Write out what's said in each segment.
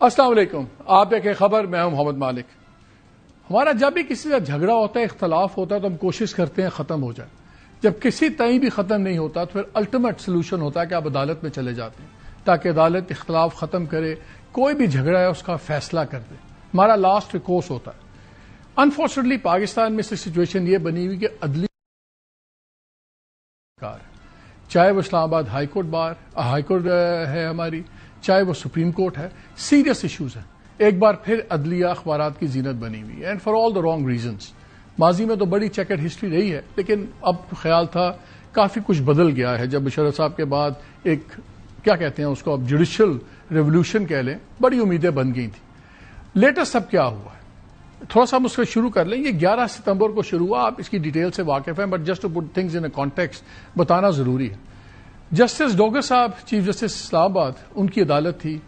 السلام علیکم. آپ دیکھیں خبر. میں ہوں محمد مالک. ہمارا جب بھی کسی سے جھگڑا ہوتا ہے, اختلاف ہوتا ہے, تو ہم کوشش کرتے ہیں ختم ہو جائے. جب کسی طرح بھی ختم نہیں ہوتا تو پھر الٹیمیٹ سلوشن ہوتا ہے کہ آپ عدالت میں چلے جاتے ہیں تاکہ عدالت اختلاف ختم کرے, کوئی بھی جھگڑا ہے اس کا فیصلہ کر دے. ہمارا لاسٹ ریکورس ہوتا ہے. انفارچونیٹلی پاکستان میں سچویشن یہ بنی ہوئی کہ عدلی چاہے وہ اسلام آباد ہائی کورٹ ہے ہماری, چاہے وہ سپریم کورٹ ہے, سیریس ایشوز ہیں. ایک بار پھر عدلیہ اخبارات کی زینت بنی ہوئی ہے, and for all the wrong reasons. ماضی میں تو بڑی چیکرڈ ہسٹری رہی ہے, لیکن اب خیال تھا کافی کچھ بدل گیا ہے. جب مشرف صاحب کے بعد ایک کیا کہتے ہیں اس کو, اب جوڈیشل ریولوشن کہہ لیں, بڑی امیدیں بن گئی تھیں. لیٹسٹ اب کیا ہوا ہے تھوڑا سا ہم اس سے شروع کر لیں. یہ 11 ستمبر کو شروع ہوا, آپ اس کی ڈیٹیل سے واقف ہیں, but just to put things in a context بتانا ضروری ہے. جسٹس ڈوگر صاحب, چیف جسٹس اسلام آباد, ان کی عدالت تھی.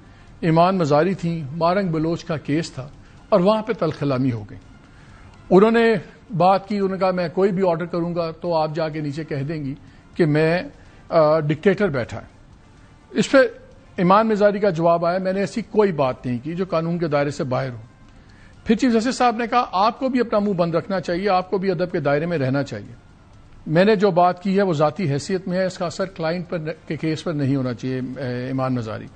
ایمان مزاری تھیں, مارنگ بلوچ کا کیس تھا, اور وہاں پہ تلخلامی ہو گئی. انہوں نے بات کی, انہوں نے کہا میں کوئی بھی آرڈر کروں گا تو آپ جا کے نیچے کہہ دیں گی کہ میں ڈکٹیٹر بیٹھا ہے. اس پہ ایمان مزاری کا جواب آیا, میں نے ایسی کوئی بات نہیں کی جو قانون کے دائرے سے باہر ہو. پھر چیف جسٹس صاحب نے کہا آپ کو بھی اپنا منہ بند رکھنا چاہیے, آپ کو بھی ادب کے دائرے میں رہنا چاہیے. میں نے جو بات کی ہے وہ ذاتی حیثیت میں ہے, اس کا اثر کلائنٹ کے کیس پر نہیں ہونا چاہیے. ایمان مزاری,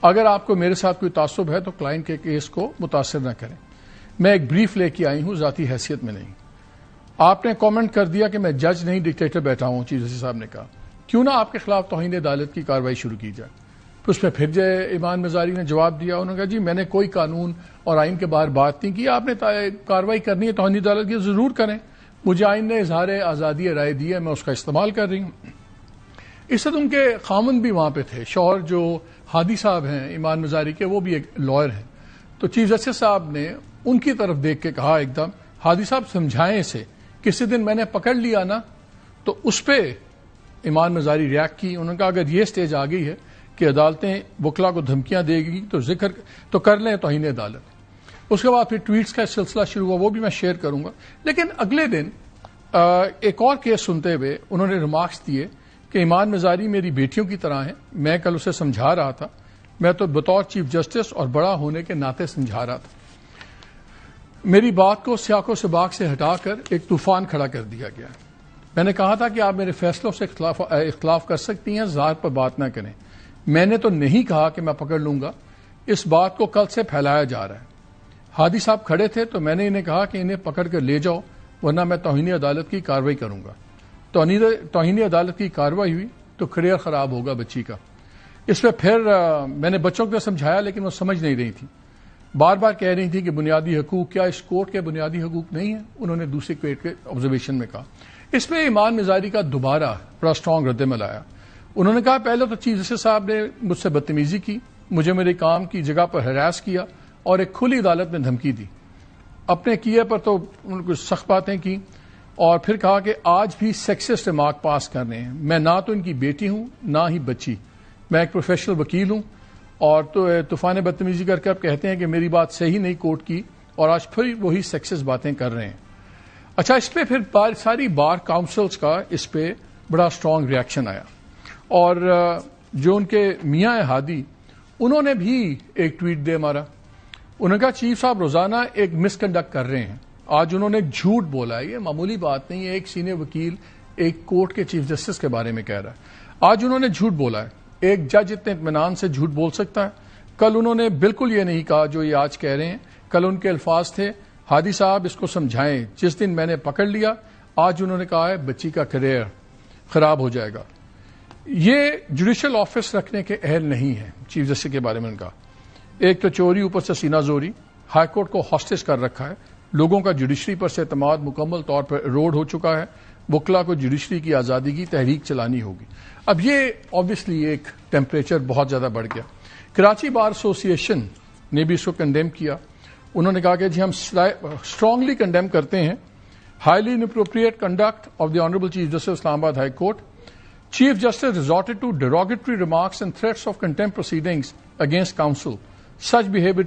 اگر آپ کو میرے ساتھ کوئی تعصب ہے تو کلائنٹ کے کیس کو متاثر نہ کریں. میں ایک بریف لے کے آئی ہوں, ذاتی حیثیت میں نہیں. آپ نے کامنٹ کر دیا کہ میں جج نہیں ڈکٹیٹر بیٹھا ہوں. چیف جسٹس صاحب نے کہا کیوں نہ آپ کے خلاف توہین عدالت کی کارروائی شروع کی جائے. اس میں پھر ایمان مزاری نے جواب دیا, انہوں نے کہا جی میں نے کوئی قانون اور آئین کے باہر بات نہیں کی, آپ نے کارروائی کرنی ہے توہین عدالت کی ضرور کریں. مجھے آئین نے اظہار آزادی رائے دی ہے, میں اس کا استعمال کر رہی ہوں. اس وقت ان کے خامند بھی وہاں پہ تھے, شوہر جو ہادی صاحب ہیں ایمان مزاری کے, وہ بھی ایک لائر ہیں. تو چیف جسٹس صاحب نے ان کی طرف دیکھ کے کہا ایک دم, ہادی صاحب سمجھائیں اسے, کسی دن میں نے پکڑ لیا نا. تو اس پہ ایمان مزاری ریاکٹ کی. انہوں نے کہا اگر یہ سٹیج آ گئی ہے کہ عدالتیں وکلا کو دھمکیاں دے گی تو ذکر تو کر لیں توہین عدالت. اس کے بعد پھر ٹویٹس کا سلسلہ شروع ہوا, وہ بھی میں شیئر کروں گا. لیکن اگلے دن ایک اور کیس سنتے ہوئے انہوں نے ریمارکس دیے کہ ایمان مزاری میری بیٹیوں کی طرح ہیں. میں کل اسے سمجھا رہا تھا, میں تو بطور چیف جسٹس اور بڑا ہونے کے ناطے سمجھا رہا تھا. میری بات کو سیاق و سباق سے ہٹا کر ایک طوفان کھڑا کر دیا گیا. میں نے کہا تھا کہ آپ میرے فیصلوں سے اختلاف کر سکتی ہیں, ظاہر پر بات نہ کریں. میں نے تو نہیں کہا کہ میں پکڑ لوں گا. اس بات کو کل سے پھیلایا جا رہا ہے. ہادی صاحب کھڑے تھے تو میں نے انہیں کہا کہ انہیں پکڑ کر لے جاؤ ورنہ میں توہین عدالت کی کارروائی کروں گا. توہین عدالت کی کارروائی ہوئی تو کریئر خراب ہوگا بچی کا. اس پہ پھر میں نے بچوں کو سمجھایا لیکن وہ سمجھ نہیں رہی تھی. بار بار کہہ رہی تھی کہ بنیادی حقوق, کیا اس کورٹ کے بنیادی حقوق نہیں ہیں؟ انہوں نے دوسری کورٹ کے آبزرویشن میں کہا. اس پہ ایمان مزاری کا دوبارہ بڑا اسٹرانگ رد عمل آیا. انہوں نے کہا پہلے تو چیف جسٹس صاحب نے مجھ سے بدتمیزی کی, مجھے میرے کام کی جگہ پر ہراس کیا اور ایک کھلی عدالت میں دھمکی دی. اپنے کیے پر تو انہوں نے کچھ سخت باتیں کی, اور پھر کہا کہ آج بھی سیکسسٹ ریمارک پاس کر رہے ہیں. میں نہ تو ان کی بیٹی ہوں نہ ہی بچی, میں ایک پروفیشنل وکیل ہوں, اور تو طوفان بدتمیزی کر کے اب کہتے ہیں کہ میری بات صحیح نہیں کورٹ کی, اور آج پھر وہی سیکسسٹ باتیں کر رہے ہیں. اچھا, اس پہ پھر ساری بار کاؤنسلز کا اس پہ بڑا اسٹرانگ ریاکشن آیا. اور جو ان کے میاں ہادی, انہوں نے بھی ایک ٹویٹ دے مارا. انہوں نے کہا چیف صاحب روزانہ ایک مس کنڈکٹ کر رہے ہیں. آج انہوں نے جھوٹ بولا ہے, یہ معمولی بات نہیں ہے. ایک سینئر وکیل ایک کورٹ کے چیف جسٹس کے بارے میں کہہ رہا ہے. آج انہوں نے جھوٹ بولا ہے. ایک جج اتنے اطمینان سے جھوٹ بول سکتا ہے؟ کل انہوں نے بالکل یہ نہیں کہا جو یہ آج کہہ رہے ہیں. کل ان کے الفاظ تھے ہادی صاحب اس کو سمجھائیں, جس دن میں نے پکڑ لیا. آج انہوں نے کہا ہے بچی کا کریئر خراب ہو جائے گا. یہ جوڈیشل آفس رکھنے کے اہل نہیں ہیں. چیف جسٹس کے بارے میں نے کہا ایک تو چوری, اوپر سے سینہ زوری. ہائی کورٹ کو ہاسٹیج کر رکھا ہے. لوگوں کا جوڈیشری پر سے اعتماد مکمل طور پر ایروڈ ہو چکا ہے. وکلا کو جوڈیشری کی آزادی کی تحریک چلانی ہوگی. اب یہ آبویسلی ایک ٹیمپریچر بہت زیادہ بڑھ گیا. کراچی بار ایسوسی ایشن نے بھی اس کو کنڈیم کیا. انہوں نے کہا کہ جی ہم اسٹرانگلی کنڈیم کرتے ہیں highly inappropriate conduct of the honourable chief justice Islamabad high court. Chief Justice resorted to derogatory remarks and threats of contempt proceedings against counsel. Such behavior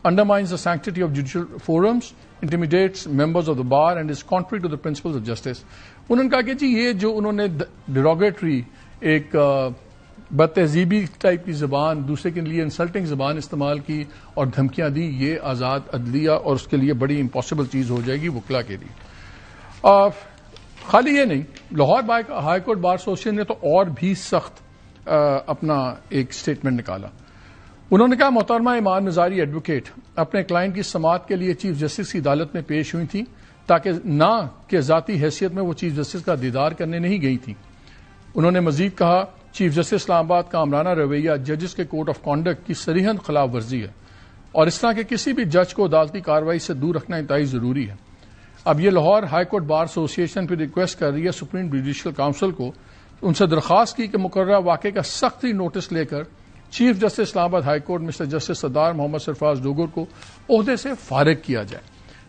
undermines the sanctity of judicial forums, intimidates members of the bar and is contrary to the principles of justice. انہوں نے کہا کہ جی یہ جو انہوں نے derogatory ایک بد تہذیبی ٹائپ کی زبان، دوسرے کے لیے انسلٹنگ زبان استعمال کی اور دھمکیاں دی، یہ آزاد عدلیہ اور اس کے لیے بڑی امپاسبل چیز ہو جائے گی وکلا کے لیے۔ خالی یہ نہیں، Lahore high court bar association نے تو اور بھی سخت اپنا ایک اسٹیٹمنٹ نکالا۔ انہوں نے کہا محترمہ ایمان نظاری ایڈوکیٹ اپنے کلائنٹ کی سماعت کے لیے چیف جسٹس کی عدالت میں پیش ہوئی تھیں، تاکہ نہ کہ ذاتی حیثیت میں وہ چیف جسٹس کا دیدار کرنے نہیں گئی تھیں۔ انہوں نے مزید کہا چیف جسٹس اسلام آباد کا آمرانہ رویہ ججز کے کوڈ آف کانڈکٹ کی صریحاً خلاف ورزی ہے اور اس طرح کے کسی بھی جج کو عدالتی کارروائی سے دور رکھنا انتہائی ضروری ہے۔ اب یہ Lahore high court bar association پہ ریکویسٹ کر رہی ہے سپریم جوڈیشل کونسل کو، ان سے درخواست کی کہ مقررہ واقعے کا سختی نوٹس لے کر chief justice Islamabad high court mister justice سردار محمد سرفراز ڈوگر کو عہدے سے فارغ کیا جائے۔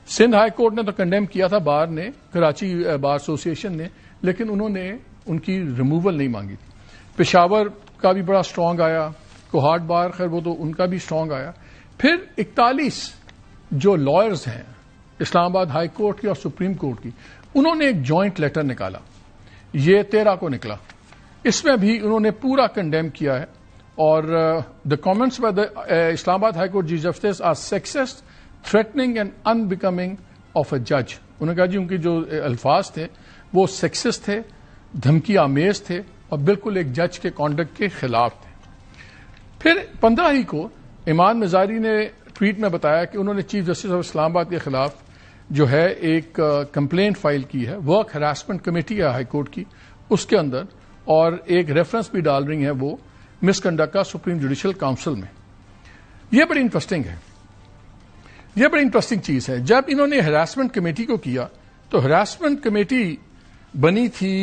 سندھ ہائی کورٹ نے تو کنڈیم کیا تھا بار نے، کراچی بار ایسوسیشن نے، لیکن انہوں نے ان کی ریموول نہیں مانگی تھی۔ پشاور کا بھی بڑا سٹرانگ آیا، کوہاٹ بار خیر وہ تو ان کا بھی سٹرانگ آیا۔ پھر 41 جو لائرز ہیں اسلام آباد ہائی کورٹ کی اور سپریم کورٹ کی، انہوں نے ایک جوائنٹ لیٹر نکالا، یہ 13 کو نکلا۔ اس میں بھی انہوں نے پورا کنڈیم کیا ہے اور the comments by the Islamabad high court chief justice are sexist, threatening and unbecoming of a جج۔ انہوں نے کہا جی ان کے جو الفاظ تھے وہ سیکسسٹ تھے، دھمکی آمیز تھے اور بالکل ایک جج کے کانڈکٹ کے خلاف تھے۔ پھر 15 ہی کو ایمان نظاری نے ٹویٹ میں بتایا کہ انہوں نے چیف جسٹس آف اسلام آباد کے خلاف جو ہے ایک کمپلینٹ فائل کی ہے، ورک ہراسمنٹ کمیٹی ہے ہائی کورٹ کی، اس کے اندر، اور ایک ریفرنس بھی ڈال رہی ہیں وہ مس کنڈکٹ کا سپریم جوڈیشل کونسل میں۔ یہ بڑی انٹرسٹنگ ہے، یہ بڑی انٹرسٹنگ چیز ہے۔ جب انہوں نے ہراسمنٹ کمیٹی کو کیا تو ہراسمنٹ کمیٹی بنی تھی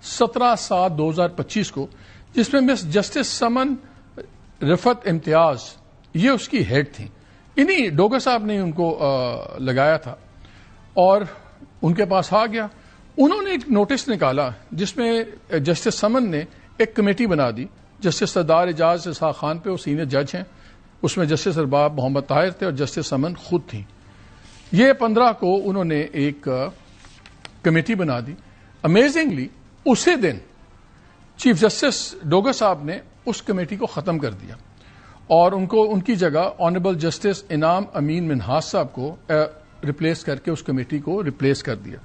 17/7/2025 کو، جس میں مس جسٹس سمن رفت امتیاز یہ اس کی ہیڈ تھیں۔ انہی ڈوگر صاحب نے ان کو لگایا تھا اور ان کے پاس آ گیا۔ انہوں نے ایک نوٹس نکالا جس میں جسٹس سمن نے ایک کمیٹی بنا دی، جسٹس سردار اعجاز اسحاق خان پہ، وہ سینئر جج ہیں، اس میں جسٹس ارباب محمد طاہر تھے اور جسٹس سمن خود تھیں۔ یہ 15 کو انہوں نے ایک کمیٹی بنا دی۔ امیزنگلی اسی دن چیف جسٹس ڈوگر صاحب نے اس کمیٹی کو ختم کر دیا اور ان کی جگہ آنریبل جسٹس انعام امین منہاس صاحب کو ریپلیس کر کے اس کمیٹی کو ریپلیس کر دیا۔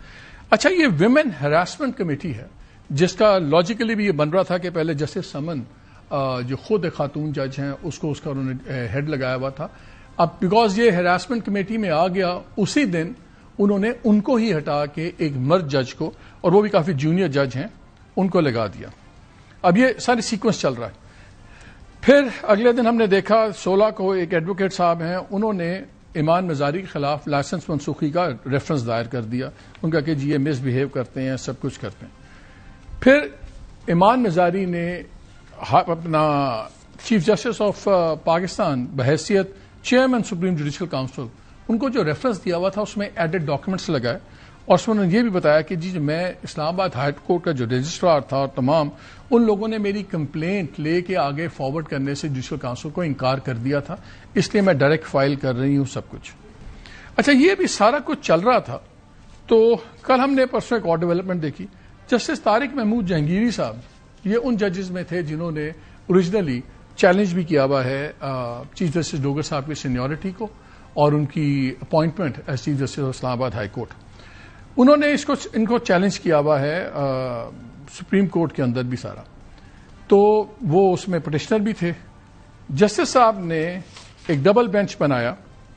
اچھا، یہ ویمن ہراسمنٹ کمیٹی ہے جس کا لاجیکلی بھی یہ بن رہا تھا کہ پہلے جسٹس سمن جو خود ایک خاتون جج ہیں اس کا انہوں نے ہیڈ لگایا ہوا تھا۔ اب بیکاز یہ ہراسمنٹ کمیٹی میں آ گیا، اسی دن انہوں نے ان کو ہی ہٹا کے ایک مرد جج کو، اور وہ بھی کافی جونیئر جج ہیں، ان کو لگا دیا۔ اب یہ سارے سیکوینس چل رہا ہے۔ پھر اگلے دن ہم نے دیکھا 16 کو ایک ایڈوکیٹ صاحب ہیں، انہوں نے ایمان نظاری کے خلاف لائسنس منسوخی کا ریفرنس دائر کر دیا، ان کا کہ جی یہ مس بہیو کرتے ہیں، سب کچھ کرتے ہیں۔ پھر ایمان نظاری نے اپنا چیف جسٹس آف پاکستان بحیثیت چیئرمین سپریم جوڈیشل کونسل، ان کو جو ریفرنس دیا ہوا تھا اس میں ایڈڈ ڈاکیومنٹس لگائے اور اس میں انہوں نے یہ بھی بتایا کہ جی میں اسلام آباد ہائی کورٹ کا جو رجسٹرار تھا اور تمام ان لوگوں نے میری کمپلینٹ لے کے آگے فارورڈ کرنے سے جوڈیشل کونسل کو انکار کر دیا تھا، اس لیے میں ڈائریکٹ فائل کر رہی ہوں سب کچھ۔ اچھا، یہ بھی سارا کچھ چل رہا تھا تو کل ہم نے پرسوں ایک اور ڈیولپمنٹ دیکھی۔ جسٹس طارق محمود جہانگیری صاحب یہ ان ججز میں تھے جنہوں نے اوریجنلی چیلنج بھی کیا ہوا ہے چیف جسٹس ڈوگر صاحب کی سینیورٹی کو اور ان کی appointment as chief justice of Islamabad high court. انہوں نے ان کو چیلنج کیا ہوا ہے سپریم کورٹ کے اندر بھی سارا، تو وہ اس میں پٹیشنر بھی تھے۔ جسٹس صاحب نے ایک ڈبل بینچ بنایا،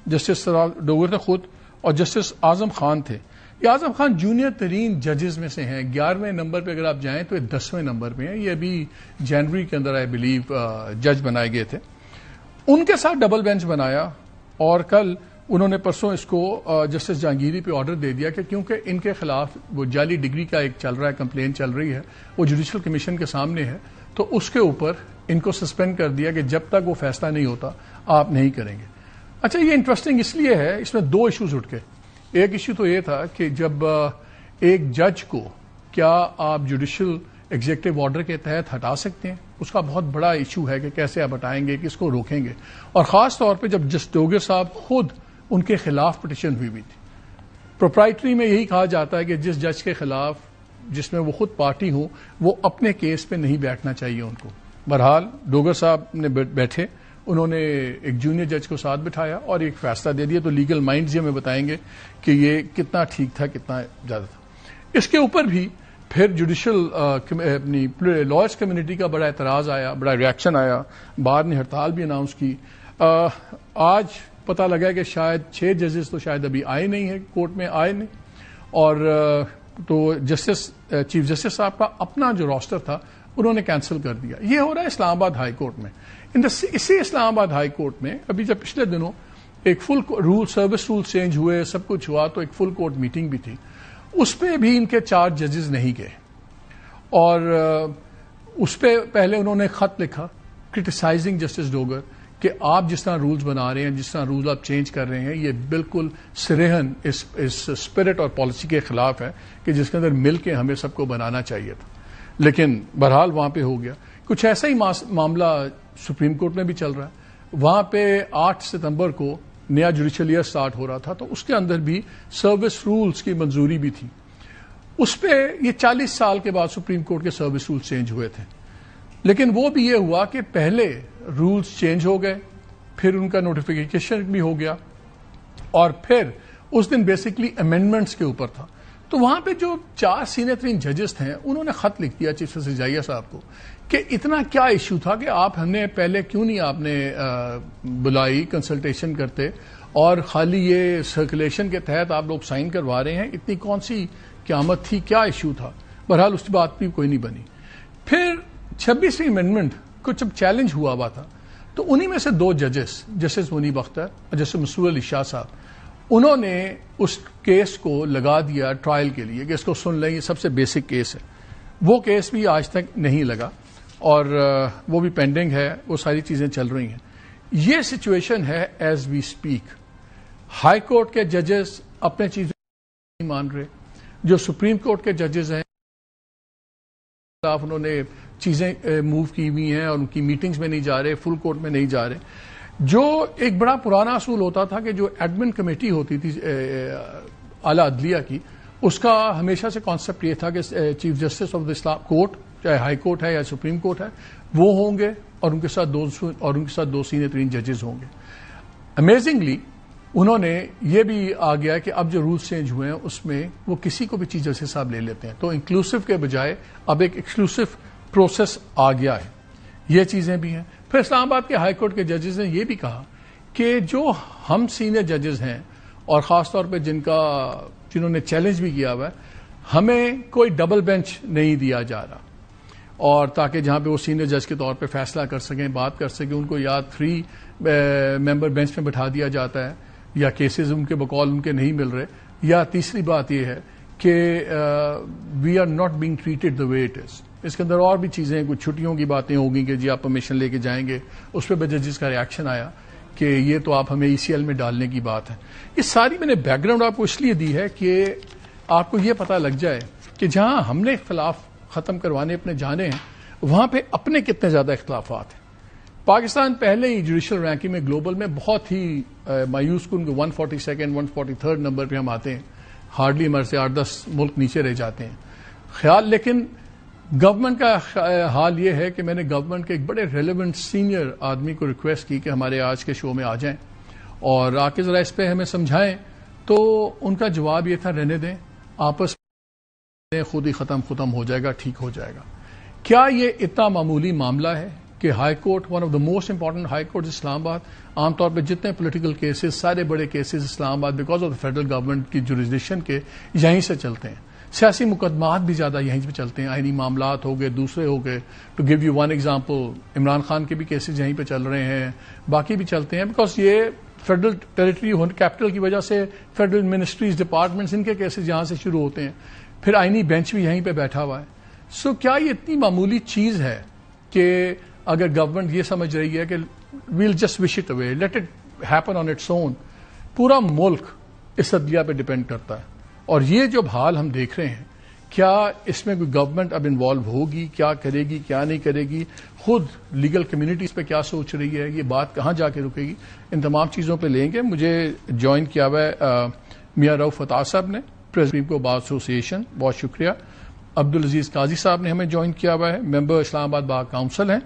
جسٹس ڈوگر تھے خود اور جسٹس اعظم خان تھے۔ یہ اعظم خان جونیئر ترین ججز میں سے ہیں، 11ویں نمبر پہ اگر آپ جائیں تو یہ 10ویں نمبر پہ ہیں۔ یہ ابھی جنوری کے اندر آئی بلیو جج بنائے گئے تھے۔ ان کے ساتھ ڈبل بینچ بنایا اور کل انہوں نے پرسوں اس کو جسٹس جہانگیری پہ آرڈر دے دیا کہ کیونکہ ان کے خلاف وہ جعلی ڈگری کا ایک چل رہا ہے، کمپلین چل رہی ہے، وہ جوڈیشل کمیشن کے سامنے ہے، تو اس کے اوپر ان کو سسپینڈ کر دیا کہ جب تک وہ فیصلہ نہیں ہوتا آپ نہیں کریں گے۔ اچھا، یہ انٹرسٹنگ اس لیے ہے، اس میں 2 ایشوز اٹھ گئے۔ ایک ایشو تو یہ تھا کہ جب ایک جج کو کیا آپ جوڈیشل ایگزیکٹو آرڈر کے تحت ہٹا سکتے ہیں، اس کا بہت بڑا ایشو ہے کہ کیسے آپ ہٹائیں گے، کس کو روکیں گے، اور خاص طور پہ جب جسٹس ڈوگر صاحب خود ان کے خلاف پٹیشن ہوئی تھی۔ پروپرائٹری میں یہی کہا جاتا ہے کہ جس جج کے خلاف جس میں وہ خود پارٹی ہوں وہ اپنے کیس پہ نہیں بیٹھنا چاہیے ان کو. بہرحال ڈوگر صاحب نے بیٹھے, انہوں نے ایک جونیئر جج کو ساتھ بٹھایا اور ایک فیصلہ دے دیا. تو لیگل مائنڈز ہمیں بتائیں گے کہ یہ کتنا ٹھیک تھا, کتنا زیادہ تھا. اس کے اوپر بھی پھر جوڈیشل اپنی لائرس کمیونٹی کا بڑا اعتراض آیا, بڑا ریئیکشن آیا, بار نے ہڑتال بھی اناؤنس کی. آج پتہ لگا کہ شاید 6 ججز تو شاید ابھی آئے نہیں ہیں, کورٹ میں آئے نہیں, اور تو چیف جسٹس صاحب کا اپنا جو راسٹر تھا انہوں نے کینسل کر دیا. یہ ہو رہا ہے اسلام آباد ہائی کورٹ میں. اسی اسلام آباد ہائی کورٹ میں ابھی جب پچھلے دنوں ایک فل سروس رول چینج ہوئے, سب کچھ ہوا, تو ایک فل کورٹ میٹنگ بھی تھی, اس پہ بھی ان کے 4 ججز نہیں گئے, اور اس پہ پہلے انہوں نے خط لکھا کرٹیسائزنگ جسٹس ڈوگر کہ آپ جس طرح رولز بنا رہے ہیں, جس طرح رولز آپ چینج کر رہے ہیں, یہ بالکل صریحاً اس اسپرٹ اور پالیسی کے خلاف ہے کہ جس کے اندر مل کے ہمیں سب کو بنانا چاہیے تھا. لیکن بہرحال وہاں پہ ہو گیا. کچھ ایسا ہی معاملہ سپریم کورٹ میں بھی چل رہا ہے. وہاں پہ 8 ستمبر کو نیا جوڈیشل ایئر سٹارٹ ہو رہا تھا, تو اس کے اندر بھی سروس رولز کی منظوری بھی تھی. اس پہ یہ 40 سال کے بعد سپریم کورٹ کے سروس رولز چینج ہوئے تھے, لیکن وہ بھی یہ ہوا کہ پہلے رولز چینج ہو گئے, پھر ان کا نوٹیفیکیشن بھی ہو گیا, اور پھر اس دن بیسکلی امینڈمنٹس کے اوپر تھا. تو وہاں پہ جو 4 سینئر ترین ججز تھے انہوں نے خط لکھ دیا چیف جسٹس جائیہ صاحب کو کہ اتنا کیا ایشو تھا کہ آپ ہم نے پہلے کیوں نہیں آپ نے بلائی, کنسلٹیشن کرتے, اور خالی یہ سرکولیشن کے تحت آپ لوگ سائن کروا رہے ہیں, اتنی کون سی قیامت تھی, کیا ایشو تھا. بہرحال اس کی بات بھی کوئی نہیں بنی. پھر 26ویں امینڈمنٹ کو جب چیلنج ہوا تھا, تو انہی میں سے 2 ججز, جسٹس منیب اختر اور جسٹس مسرور علی شاہ صاحب, انہوں نے اس کیس کو لگا دیا ٹرائل کے لیے کہ اس کو سن لیں, یہ سب سے بیسک کیس ہے. وہ کیس بھی آج تک نہیں لگا, اور وہ بھی پینڈنگ ہے, وہ ساری چیزیں چل رہی ہیں. یہ سچویشن ہے as we speak. High court کے ججز اپنے چیزیں نہیں مان رہے, جو سپریم کورٹ کے ججز ہیں انہوں نے چیزیں موو کی ہوئی ہیں اور ان کی میٹنگز میں نہیں جا رہے, فل کورٹ میں نہیں جا رہے. جو ایک بڑا پرانا اصول ہوتا تھا کہ جو ایڈمن کمیٹی ہوتی تھی اعلی عدلیہ کی, اس کا ہمیشہ سے کانسیپٹ یہ تھا کہ chief justice of the Islam court, چاہے ہائی کورٹ ہے یا سپریم کورٹ ہے, وہ ہوں گے, اور ان کے ساتھ 2 سینئر ترین ججز ہوں گے. امیزنگلی انہوں نے یہ بھی آ گیا کہ اب جو رولز چینج ہوئے ہیں اس میں وہ کسی کو بھی چیف جسٹس صاحب لے لیتے ہیں, تو انکلوسو کے بجائے اب ایک ایکسکلوسو پروسیس آ گیا ہے. یہ چیزیں بھی ہیں. پھر اسلام آباد کے ہائی کورٹ کے ججز نے یہ بھی کہا کہ جو ہم سینئر ججز ہیں, اور خاص طور پہ جنہوں نے چیلنج بھی کیا ہوا ہے, ہمیں کوئی ڈبل بینچ نہیں دیا جا رہا, اور تاکہ جہاں پہ وہ سینئر جج کے طور پہ فیصلہ کر سکیں, بات کر سکیں, ان کو یا 3 ممبر بینچ میں بٹھا دیا جاتا ہے, یا کیسز ان کے بقول ان کے نہیں مل رہے, یا تیسری بات یہ ہے کہ we are not being treated the way it is. اس کے اندر اور بھی چیزیں ہیں, کچھ چھٹیوں کی باتیں ہوگی کہ جی آپ پرمیشن لے کے جائیں گے, اس پہ ججز کا ریئیکشن آیا کہ یہ تو آپ ہمیں ECL میں ڈالنے کی بات ہے. یہ ساری میں نے بیک گراؤنڈ آپ کو اس لیے دی ہے کہ آپ کو یہ پتہ لگ جائے کہ جہاں ہم نے اختلاف ختم کروانے اپنے جانے ہیں, وہاں پہ اپنے کتنے زیادہ اختلافات ہیں. پاکستان پہلے ہی جوڈیشل رینکنگ میں گلوبل میں بہت ہی مایوس کن 142 143 نمبر پہ ہم آتے ہیں, ہارڈلی ہمارے سے 8-10 ملک نیچے رہ جاتے ہیں خیال. لیکن گورنمنٹ کا حال یہ ہے کہ میں نے گورنمنٹ کے ایک بڑے ریلیونٹ سینئر آدمی کو ریکویسٹ کی کہ ہمارے آج کے شو میں آ جائیں اور آ کے ذرا اس پہ ہمیں سمجھائیں. تو ان کا جواب یہ تھا, رہنے دیں, آپس میں خود ہی ختم ہو جائے گا, ٹھیک ہو جائے گا. کیا یہ اتنا معمولی معاملہ ہے کہ high court, one of the most important high court Islamabad, عام طور پہ جتنے پولیٹیکل کیسز, سارے بڑے کیسز اسلام آباد because of the federal government کی جوریسڈکشن کے یہیں سے چلتے ہیں. سیاسی مقدمات بھی زیادہ یہیں پہ چلتے ہیں, آئینی معاملات ہو گئے, دوسرے ہو گئے. To give you one example, Imran Khan کے بھی کیسز یہیں پہ چل رہے ہیں, باقی بھی چلتے ہیں, بیکاز یہ فیڈرل ٹیریٹری کیپٹل کی وجہ سے فیڈرل منسٹریز, ڈپارٹمنٹس, ان کے کیسز یہاں سے شروع ہوتے ہیں. پھر آئینی بینچ بھی یہیں پہ بیٹھا ہوا ہے. سو کیا یہ اتنی معمولی چیز ہے کہ اگر گورنمنٹ یہ سمجھ رہی ہے کہ well just wish it away, let it happen on its own. پورا ملک اس عدلیہ پہ ڈپینڈ کرتا ہے, اور یہ جو حال ہم دیکھ رہے ہیں, کیا اس میں کوئی گورنمنٹ اب انوالو ہوگی, کیا کرے گی, کیا نہیں کرے گی, خود لیگل کمیونٹی اس پہ کیا سوچ رہی ہے, یہ بات کہاں جا کے رکے گی, ان تمام چیزوں پہ لیں گے. مجھے جوائن کیا ہوا ہے میاں رؤف فتح صاحب نے, پریزیڈنٹ کو بار ایسوسی ایشن, بہت شکریہ. عبدالعزیز قاضی صاحب نے ہمیں جوائن کیا ہوا ہے، ممبر اسلام آباد بار کاؤنسل ہیں۔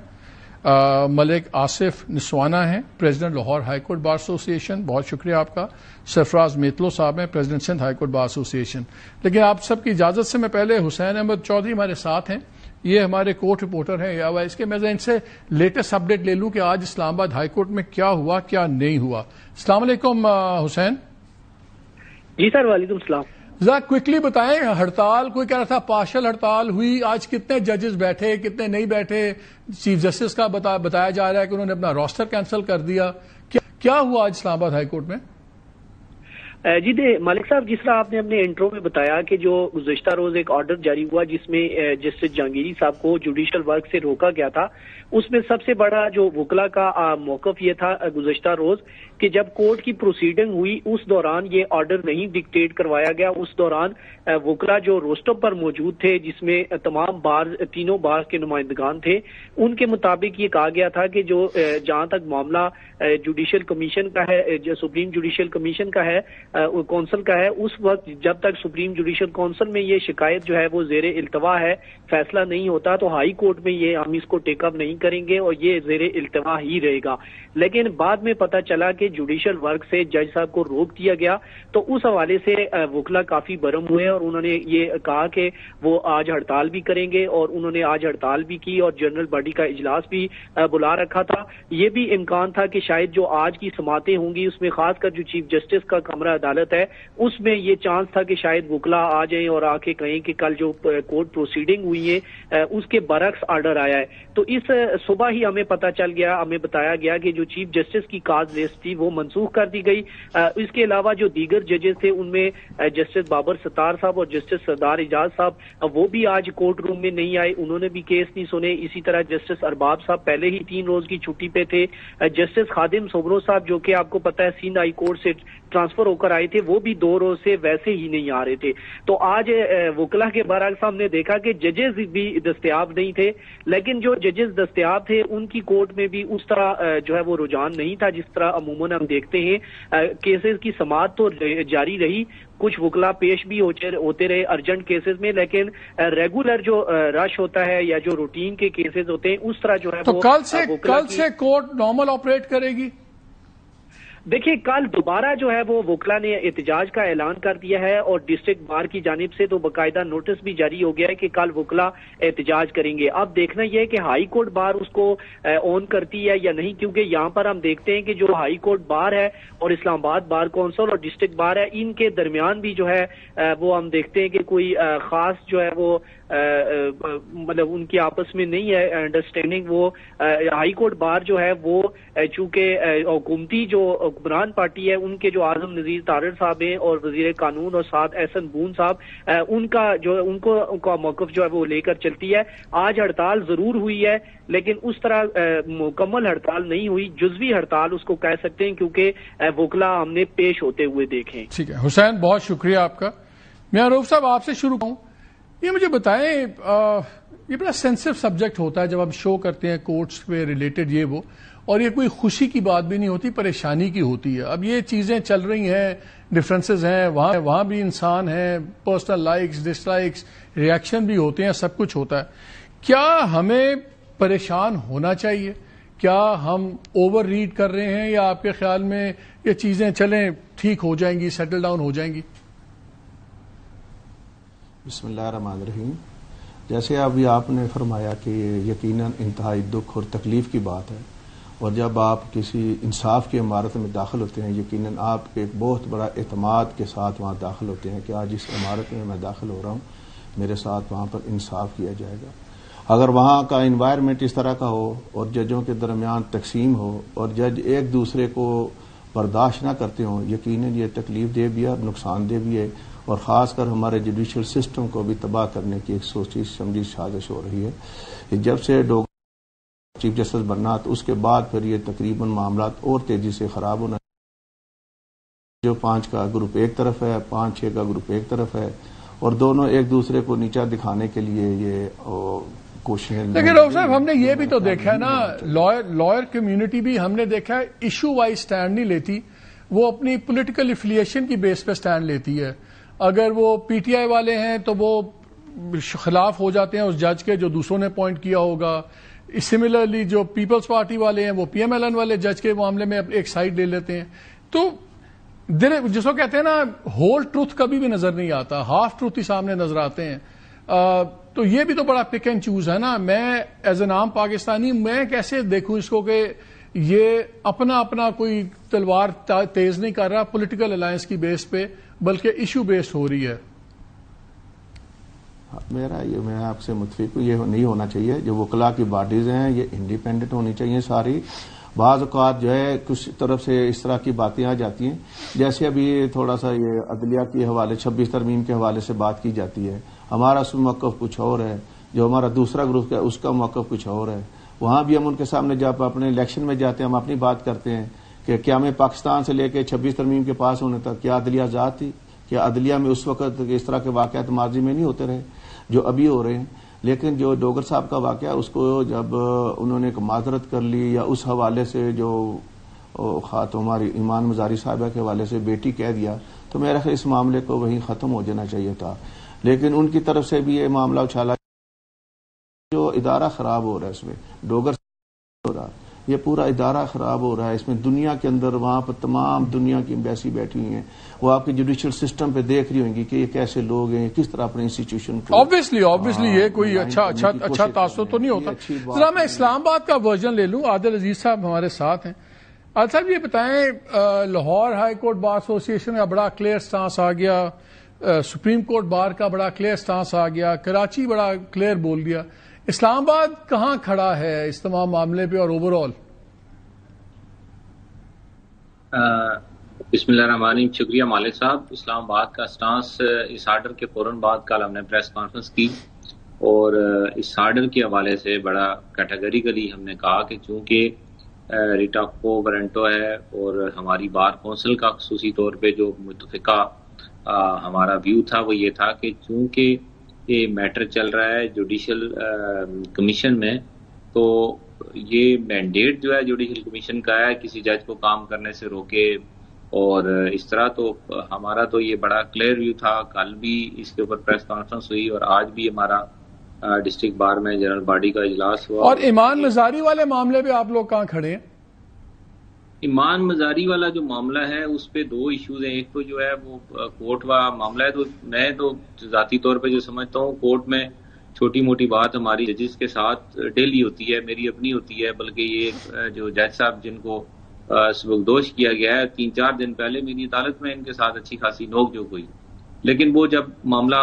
ملک آصف نسوانہ ہیں، پریزیڈنٹ لاہور ہائی کورٹ بار ایسوسی ایشن، بہت شکریہ آپ کا۔ سرفراز میتلو صاحب ہیں، پریزیڈنٹ سندھ ہائی کورٹ بار ایسوسی ایشن۔ لیکن آپ سب کی اجازت سے میں پہلے حسین احمد چودھری ہمارے ساتھ ہیں، یہ ہمارے کورٹ رپورٹر ہیں یا اس کے، میں ان سے لیٹسٹ اپڈیٹ لے لوں کہ آج اسلام آباد ہائی کورٹ میں کیا ہوا کیا نہیں ہوا۔ السلام علیکم حسین۔ جی سر، وعلیکم السلام۔ ذرا کوئکلی بتائیں، ہڑتال کوئی کہہ رہا تھا پارشل ہڑتال ہوئی، آج کتنے ججز بیٹھے کتنے نہیں بیٹھے؟ چیف جسٹس کا بتایا جا رہا ہے کہ انہوں نے اپنا روسٹر کینسل کر دیا، کیا ہوا آج اسلام آباد ہائی کورٹ میں؟ جی مالک صاحب، جس طرح آپ نے اپنے انٹرو میں بتایا کہ جو گزشتہ روز ایک آرڈر جاری ہوا جس میں جسٹس جہانگیری صاحب کو جوڈیشل ورک سے روکا گیا تھا، اس میں سب سے بڑا جو وکلا کا موقف یہ تھا گزشتہ روز کہ جب کورٹ کی پروسیڈنگ ہوئی اس دوران یہ آرڈر نہیں ڈکٹیٹ کروایا گیا۔ اس دوران وکلا جو روسٹر پر موجود تھے، جس میں تمام تینوں بار کے نمائندگان تھے، ان کے مطابق یہ کہا گیا تھا کہ جو جہاں تک معاملہ جوڈیشل کمیشن کا ہے، جو سپریم جوڈیشل کمیشن کا ہے، کونسل کا ہے، اس وقت جب تک سپریم جوڈیشل کونسل میں یہ شکایت جو ہے وہ زیر التوا ہے، فیصلہ نہیں ہوتا، تو ہائی کورٹ میں یہ ہم اس کو ٹیک اپ نہیں کریں گے اور یہ زیر التوا ہی رہے گا۔ لیکن بعد میں پتہ چلا کہ جوڈیشل ورک سے جج صاحب کو روک دیا گیا، تو اس حوالے سے وکلا کافی برہم ہوئے اور انہوں نے یہ کہا کہ وہ آج ہڑتال بھی کریں گے، اور انہوں نے آج ہڑتال بھی کی اور جنرل باڈی کا اجلاس بھی بلا رکھا تھا۔ یہ بھی امکان تھا کہ شاید جو آج کی سماعتیں ہوں گی اس میں خاص کر جو چیف جسٹس کا کمرہ عدالت ہے اس میں یہ چانس تھا کہ شاید وکلا آ جائیں اور آ کے کہیں کہ کل جو کورٹ پروسیڈنگ ہوئی ہے اس کے برعکس آرڈر آیا ہے۔ تو اس صبح ہی ہمیں پتہ چل گیا، ہمیں بتایا گیا کہ جو چیف جسٹس کی کاز لسٹ تھی وہ منسوخ کر دی گئی۔ اس کے علاوہ جو دیگر ججز تھے ان میں جسٹس بابر ستار صاحب اور جسٹس سردار اعجاز صاحب وہ بھی آج کورٹ روم میں نہیں آئے، انہوں نے بھی کیس نہیں سنے۔ اسی طرح جسٹس ارباب صاحب پہلے ہی 3 روز کی چھٹی پہ تھے۔ جسٹس خادم سوبرو صاحب جو کہ آپ کو پتہ ہے سندھ ہائی کورٹ سے ٹرانسفر ہو کر آئے تھے، وہ بھی 2 روز سے ویسے ہی نہیں آ رہے تھے۔ تو آج وکلا کے برعکس ہم نے دیکھا کہ ججز بھی دستیاب نہیں تھے، لیکن جو ججز دستیاب تھے ان کی کورٹ میں بھی اس طرح جو ہے وہ رجحان نہیں تھا جس طرح عموماً ہم دیکھتے ہیں۔ کیسز کی سماعت تو جاری رہی، کچھ وکلا پیش بھی ہوتے رہے ارجنٹ کیسز میں، لیکن ریگولر جو رش ہوتا ہے یا جو روٹین کے کیسز ہوتے ہیں اس طرح جو ہے تو کل سے کورٹ نارمل آپریٹ کرے گی؟ دیکھیے کل دوبارہ جو ہے وہ وکلا نے احتجاج کا اعلان کر دیا ہے اور ڈسٹرکٹ بار کی جانب سے تو باقاعدہ نوٹس بھی جاری ہو گیا ہے کہ کل وکلا احتجاج کریں گے۔ اب دیکھنا یہ ہے کہ ہائی کورٹ بار اس کو آن کرتی ہے یا نہیں، کیونکہ یہاں پر ہم دیکھتے ہیں کہ جو ہائی کورٹ بار ہے اور اسلام آباد بار کونسل اور ڈسٹرکٹ بار ہے، ان کے درمیان بھی جو ہے وہ ہم دیکھتے ہیں کہ کوئی خاص جو ہے وہ مطلب ان کی آپس میں نہیں ہے انڈرسٹینڈنگ۔ وہ ہائی کورٹ بار جو ہے وہ چونکہ حکومتی جو حکمران پارٹی ہے ان کے جو اعظم نذیر تارڑ صاحب ہیں اور وزیر قانون اور ساتھ احسن بون صاحب، ان کا موقف جو ہے وہ لے کر چلتی ہے۔ آج ہڑتال ضرور ہوئی ہے لیکن اس طرح مکمل ہڑتال نہیں ہوئی، جزوی ہڑتال اس کو کہہ سکتے ہیں کیونکہ وکلا ہم نے پیش ہوتے ہوئے دیکھے۔ ٹھیک ہے حسین، بہت شکریہ آپ کا۔ میاں روف صاحب آپ سے شروع کروں، یہ مجھے بتائیں، یہ بڑا سینسٹیو سبجیکٹ ہوتا ہے جب ہم شو کرتے ہیں کورٹس پہ ریلیٹڈ یہ وہ، اور یہ کوئی خوشی کی بات بھی نہیں ہوتی، پریشانی کی ہوتی ہے۔ اب یہ چیزیں چل رہی ہیں، ڈفرینسز ہیں، وہاں بھی انسان ہیں، پرسنل لائکس ڈس لائکس ری ایکشن بھی ہوتے ہیں، سب کچھ ہوتا ہے۔ کیا ہمیں پریشان ہونا چاہیے؟ کیا ہم اوور ریڈ کر رہے ہیں یا آپ کے خیال میں یہ چیزیں چلیں ٹھیک ہو جائیں گی، سیٹل ڈاؤن ہو جائیں گی؟ بسم اللہ الرحمن الرحیم۔ جیسے ابھی آپ نے فرمایا کہ یہ یقیناً انتہائی دکھ اور تکلیف کی بات ہے، اور جب آپ کسی انصاف کی عمارت میں داخل ہوتے ہیں یقیناً آپ کے ایک بہت بڑا اعتماد کے ساتھ وہاں داخل ہوتے ہیں کہ آج اس عمارت میں داخل ہو رہا ہوں، میرے ساتھ وہاں پر انصاف کیا جائے گا۔ اگر وہاں کا انوائرمنٹ اس طرح کا ہو اور ججوں کے درمیان تقسیم ہو اور جج ایک دوسرے کو برداشت نہ کرتے ہوں، یقیناً یہ تکلیف دہ بھی ہے اور نقصان دہ بھی ہے، اور خاص کر ہمارے جوڈیشل سسٹم کو بھی تباہ کرنے کی ایک سوچی سمجھی سازش ہو رہی ہے۔ جب سے چیف جسٹس بننا تو اس کے بعد پھر یہ تقریباً معاملات اور تیزی سے خراب ہونا، جو 5 کا گروپ ایک طرف ہے، 5-6 کا گروپ ایک طرف ہے، اور دونوں ایک دوسرے کو نیچا دکھانے کے لیے یہ کوششیں۔ لیکن ڈاکٹر صاحب ہم نے یہ بھی تو دیکھا ہے نا، لائر کمیونٹی بھی ہم نے دیکھا ہے ایشو وائز سٹینڈ نہیں لیتی، وہ اپنی پولیٹیکل افیلیشن کی بیس پہ سٹینڈ لیتی ہے۔ اگر وہ پی ٹی آئی والے ہیں تو وہ خلاف ہو جاتے ہیں اس جج کے جو دوسروں نے اپوائنٹ کیا ہوگا. سملرلی جو پیپلز پارٹی والے ہیں وہ پی ایم ایل این والے جج کے معاملے میں ایک سائڈ لے لیتے ہیں. تو جس کو کہتے ہیں نا ہول ٹروتھ کبھی بھی نظر نہیں آتا, ہاف ٹروتھ ہی سامنے نظر آتے ہیں. تو یہ بھی تو بڑا پک اینڈ چوز ہے نا. میں ایز این عام پاکستانی میں کیسے دیکھوں اس کو کہ یہ اپنا کوئی تلوار تیز نہیں کر رہا پولیٹیکل الائنس کی بیس پہ, بلکہ ایشو بیسڈ ہو رہی ہے. میں آپ سے متفق ہوں, یہ نہیں ہونا چاہیے. جو وکلا کی باڈیز ہیں یہ انڈیپینڈنٹ ہونی چاہیے ساری. بعض اوقات جو ہے کچھ طرف سے اس طرح کی باتیں آ جاتی ہیں, جیسے ابھی تھوڑا سا یہ عدلیہ کے حوالے 26 ترمیم کے حوالے سے بات کی جاتی ہے. ہمارا موقف کچھ اور ہے, جو ہمارا دوسرا گروپ ہے اس کا موقف کچھ اور ہے. وہاں بھی ہم ان کے سامنے جب اپنے الیکشن میں جاتے ہیں ہم اپنی بات کرتے ہیں کہ کیا میں پاکستان سے لے کے 26 ترمیم کے پاس ہونے تک کیا عدلیہ آزاد تھی؟ کیا عدلیہ میں اس وقت اس طرح کے واقعات ماضی میں نہیں ہوتے رہے جو ابھی ہو رہے ہیں؟ لیکن جو ڈوگر صاحب کا واقعہ اس کو جب انہوں نے ایک معذرت کر لی, یا اس حوالے سے جو خاتون ہماری ایمان مزاری صاحبہ کے حوالے سے بیٹی کہہ دیا, تو میرا خیال اس معاملے کو وہیں ختم ہو جانا چاہیے تھا. لیکن ان کی طرف سے بھی یہ معاملہ اچھالا, جو ادارہ خراب ہو رہا ہے اس میں ڈوگر ہو رہا, یہ پورا ادارہ خراب ہو رہا ہے. اس میں دنیا کے اندر وہاں پر تمام دنیا کی ایمبیسی بیٹھی ہوئی ہیں, وہ آپ کے جوڈیشل سسٹم پہ دیکھ رہی ہوں گی کہ یہ کیسے لوگ ہیں, کس طرح اپنے انسٹیٹیوشن کو. آبویسلی یہ کوئی اچھا تاثر تو نہیں ہوتا. ذرا میں اسلام آباد کا ورژن لے لوں. عادل عزیز صاحب ہمارے ساتھ ہیں. عادل صاحب یہ بتائیں, Lahore high court bar association کا بڑا کلیئر سٹانس آ گیا, سپریم کورٹ بار کا بڑا کلیئر سٹانس آ گیا, کراچی بڑا کلیئر بول دیا. اسلام آباد کہاں کھڑا ہے اس تمام معاملے پہ اور اوور آل؟ بسم اللہ الرحمن الرحیم. شکریہ مالک صاحب. اسلام آباد کا سٹانس اس آرڈر کے فوراً بعد کل ہم نے پریس کانفرنس کی, اور اس آرڈر کے حوالے سے بڑا کیٹیگریکلی ہم نے کہا کہ چونکہ ریٹ آف کو وارنٹو ہے, اور ہماری بار کونسل کا خصوصی طور پہ جو متفقہ ہمارا ویو تھا وہ یہ تھا کہ چونکہ یہ میٹر چل رہا ہے جوڈیشل کمیشن میں, تو یہ مینڈیٹ جو ہے جوڈیشل کمیشن کا ہے کسی جج کو کام کرنے سے روکے, اور اس طرح تو ہمارا تو یہ بڑا کلیئر ویو تھا. کل بھی اس کے اوپر پریس کانفرنس ہوئی, اور آج بھی ہمارا ڈسٹرکٹ بار میں جنرل باڈی کا اجلاس ہوا. اور ایمان مزاری والے معاملے پہ آپ لوگ کہاں کھڑے ہیں؟ ایمان مزاری والا جو معاملہ ہے اس پہ دو ایشوز ہیں. ایک تو جو ہے وہ کورٹ کا معاملہ ہے, تو میں تو ذاتی طور پہ جو سمجھتا ہوں کورٹ میں چھوٹی موٹی بات ہماری ججز کے ساتھ ڈیلی ہوتی ہے, میری اپنی ہوتی ہے, بلکہ یہ جو جج صاحب جن کو سبکدوش کیا گیا ہے 3-4 دن پہلے میری عدالت میں ان کے ساتھ اچھی خاصی نوک جھوک ہوئی. لیکن وہ جب معاملہ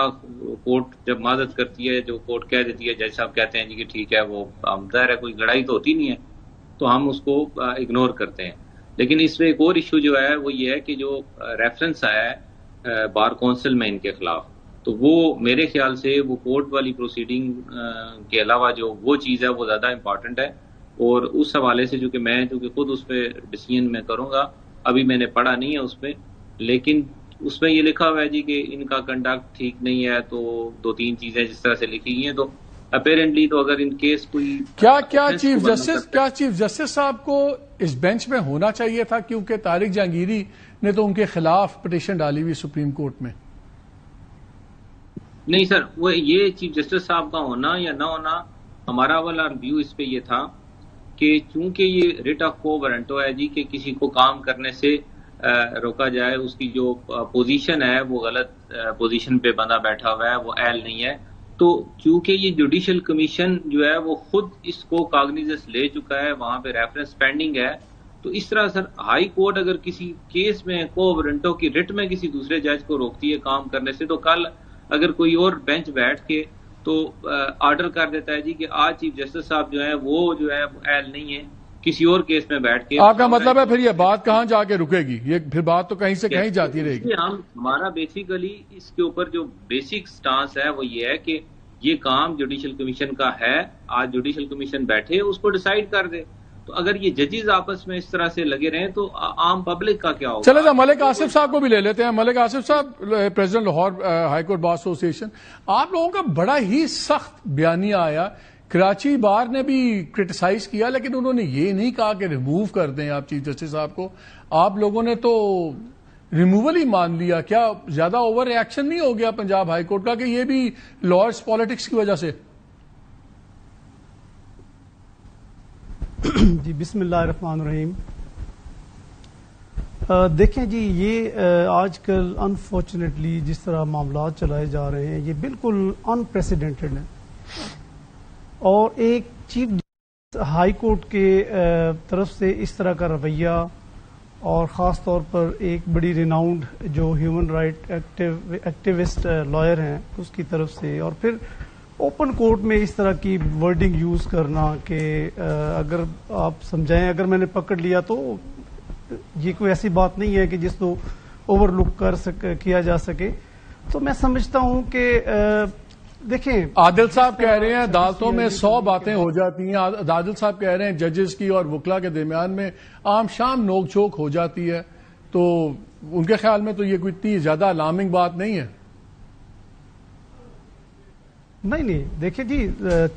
کورٹ جب معذرت کرتی ہے, جو کورٹ کہہ دیتی ہے, جج صاحب کہتے ہیں جی کہ ٹھیک ہے وہ ظاہر ہے کوئی لڑائی تو ہوتی نہیں ہے, تو ہم اس کو اگنور کرتے ہیں. لیکن اس میں ایک اور ایشو جو ہے وہ یہ ہے کہ جو ریفرنس آیا ہے بار کونسل میں ان کے خلاف, تو وہ میرے خیال سے وہ کورٹ والی پروسیڈنگ کے علاوہ جو وہ چیز ہے وہ زیادہ امپارٹنٹ ہے. اور اس حوالے سے جو کہ میں خود اس پہ ڈیسیژن میں کروں گا, ابھی میں نے پڑھا نہیں ہے اس پہ, لیکن اس میں یہ لکھا ہوا ہے جی کہ ان کا کنڈکٹ ٹھیک نہیں ہے, تو 2-3 چیزیں جس طرح سے لکھی گئی ہیں, تو اپیرنٹلی تو اگر ان کیس کوئی کیا چیف جسٹس صاحب کو اس بینچ میں ہونا چاہیے تھا, کیونکہ طارق جہانگیری نے تو ان کے خلاف پٹیشن ڈالی ہوئی سپریم کورٹ میں. نہیں سر, وہ یہ چیف جسٹس صاحب کا ہونا یا نہ ہونا, ہمارا والا ویو اس پہ یہ تھا کہ چونکہ یہ ریٹ آف کو وارنٹو ہے جی کہ کسی کو کام کرنے سے روکا جائے, اس کی جو پوزیشن ہے وہ غلط پوزیشن پہ بندہ بیٹھا ہوا ہے, وہ اہل نہیں ہے, تو چونکہ یہ جوڈیشل کمیشن جو ہے وہ خود اس کو کاگنیزنس لے چکا ہے, وہاں پہ ریفرنس پینڈنگ ہے, تو اس طرح سر ہائی کورٹ اگر کسی کیس میں کو وارنٹو کی رٹ میں کسی دوسرے جج کو روکتی ہے کام کرنے سے, تو کل اگر کوئی اور بینچ بیٹھ کے تو آرڈر کر دیتا ہے جی کہ آج چیف جسٹس صاحب جو ہے وہ جو ہے اہل نہیں ہے, کسی اور کیس میں بیٹھ کے. آپ کا مطلب ہے پھر یہ بات کہاں جا کے رکے گی, یہ پھر بات تو کہیں سے کہیں جاتی رہے گی. ہمارا بیسیکلی اس کے اوپر جو بیسک سٹانس ہے وہ یہ ہے کہ یہ کام جوڈیشل کمیشن کا ہے, آج جوڈیشل کمیشن بیٹھے اس کو ڈیسائیڈ کر دے. تو اگر یہ ججز آپس میں اس طرح سے لگے رہیں تو عام پبلک کا کیا ہوگا؟ چلے ملک آصف صاحب کو بھی لے لیتے ہیں. ملک آصف صاحب, president Lahore high court bar association, آپ لوگوں کا بڑا ہی سخت بیانیہ آیا. کراچی بار نے بھی کرٹیسائز کیا, لیکن انہوں نے یہ نہیں کہا کہ ریموو کر دیں آپ چیف جسٹس صاحب کو. آپ لوگوں نے تو ریموول ہی مان لیا. کیا زیادہ اوور ریئیکشن نہیں ہو گیا پنجاب ہائی کورٹ کا کہ یہ بھی لارڈز پالیٹکس کی وجہ سے؟ جی بسم اللہ الرحمن الرحیم. دیکھیں جی، یہ آج کل انفارچونیٹلی جس طرح معاملات چلائے جا رہے ہیں یہ بالکل انپریسیڈنٹڈ ہیں، اور ایک چیف ہائی کورٹ کے طرف سے اس طرح کا رویہ، اور خاص طور پر ایک بڑی ریناؤنڈ جو ہیومن رائٹ ایکٹیوسٹ لائر ہیں اس کی طرف سے، اور پھر اوپن کورٹ میں اس طرح کی ورڈنگ یوز کرنا کہ اگر آپ سمجھائیں، اگر میں نے پکڑ لیا تو یہ کوئی ایسی بات نہیں ہے کہ جس کو اوور لک کیا جا سکے. تو میں سمجھتا ہوں کہ دیکھیں، عادل صاحب کہہ رہے ہیں عدالتوں میں 100 باتیں ہو جاتی ہیں. عادل صاحب کہہ رہے ہیں ججز کی اور وکلا کے درمیان میں عام شام نوک جھوک ہو جاتی ہے، تو ان کے خیال میں تو یہ کوئی اتنی زیادہ الارمنگ بات نہیں ہے. نہیں، دیکھیں جی،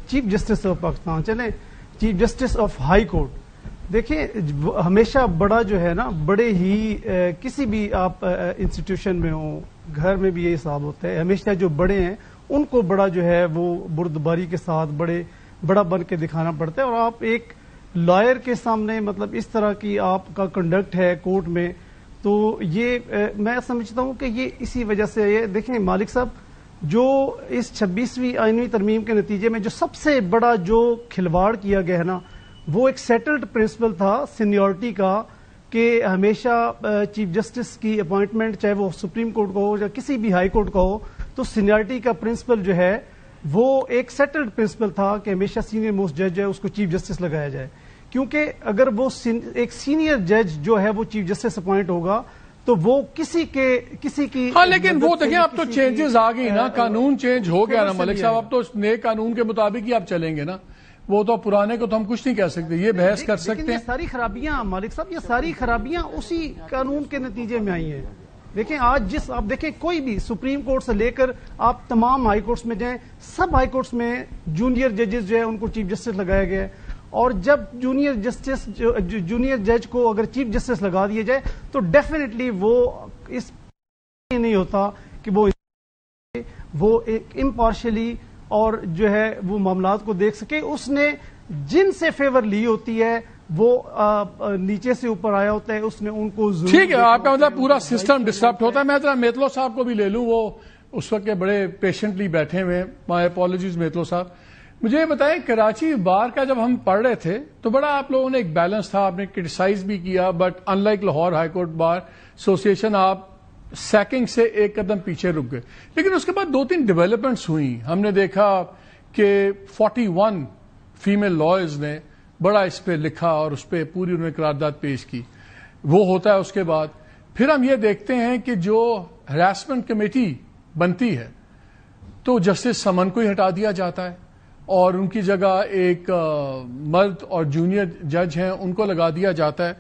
چیف جسٹس آف پاکستان، چلیں chief justice of high court, دیکھیں ہمیشہ بڑا جو ہے نا، بڑے ہی کسی بھی آپ انسٹیٹیوشن میں ہوں، گھر میں بھی یہ حساب ہوتا ہے، ہمیشہ جو بڑے ہیں ان کو بڑا جو ہے وہ بردباری کے ساتھ بڑا بن کے دکھانا پڑتا ہے. اور آپ ایک لائر کے سامنے مطلب اس طرح کی آپ کا کنڈکٹ ہے کورٹ میں، تو یہ میں سمجھتا ہوں کہ یہ اسی وجہ سے یہ دیکھیں مالک صاحب، جو اس 26ویں آئینی ترمیم کے نتیجے میں جو سب سے بڑا جو کھلواڑ کیا گیا ہے نا، وہ ایک سیٹلڈ پرنسپل تھا سینیورٹی کا، کہ ہمیشہ چیف جسٹس کی اپوائنٹمنٹ چاہے وہ سپریم کورٹ کا ہو یا کسی بھی ہائی کورٹ کا ہو، تو سینیورٹی کا پرنسپل جو ہے وہ ایک سیٹلڈ پرنسپل تھا کہ ہمیشہ سینئر موسٹ جج ہے اس کو چیف جسٹس لگایا جائے. کیونکہ اگر وہ ایک سینئر جج جو ہے وہ چیف جسٹس اپوائنٹ ہوگا تو وہ کسی کی ہاں، لیکن وہ دیکھیں اب تو چینجز آ گئی نا، قانون چینج ہو گیا نا ملک صاحب، اب تو نئے قانون کے مطابق ہی آپ چلیں گے نا. وہ تو پرانے کو تو ہم کچھ نہیں کہہ سکتے، یہ بحث کر سکتے ہیں. ساری خرابیاں مالک صاحب، یہ ساری خرابیاں اسی قانون کے نتیجے میں آئی ہیں. دیکھیں آج آپ دیکھیں کوئی بھی سپریم کورٹ سے لے کر آپ تمام ہائی کورٹس میں جائیں، سب ہائی کورٹس میں جونیئر ججز جو ہے ان کو چیف جسٹس لگایا گیا ہے. اور جب جونیئر جج کو اگر چیف جسٹس لگا دیا جائے تو ڈیفینیٹلی وہ اس نہیں ہوتا کہ وہ ایک امپارشلی اور جو ہے وہ معاملات کو دیکھ سکے. اس نے جن سے فیور لی ہوتی ہے وہ نیچے سے اوپر آیا ہوتا ہے، اس نے ان کو ٹھیک ہے. آپ کا مطلب پورا سسٹم ڈسٹرپٹ ہوتا ہے. میں ذرا میتلو صاحب کو بھی لے لوں، وہ اس وقت کے بڑے پیشنٹلی بیٹھے ہوئے. مائی اپالوجیز میتلو صاحب. مجھے یہ بتائیں کراچی بار کا جب ہم پڑھ رہے تھے تو بڑا آپ لوگوں نے ایک بیلنس تھا، آپ نے کرٹیسائز بھی کیا، but in like Lahore high court bar association آپ سیکنگ سے ایک قدم پیچھے رک گئے. لیکن اس کے بعد 2-3 ڈیولپمنٹس ہوئی. ہم نے دیکھا کہ 41 فیمیل لائرز نے بڑا اس پہ لکھا اور اس پہ پوری انہوں نے قرارداد پیش کی. وہ ہوتا ہے. اس کے بعد پھر ہم یہ دیکھتے ہیں کہ جو ہراسمنٹ کمیٹی بنتی ہے تو جسٹس سمن کو ہی ہٹا دیا جاتا ہے اور ان کی جگہ ایک مرد اور جونیئر جج ہیں ان کو لگا دیا جاتا ہے.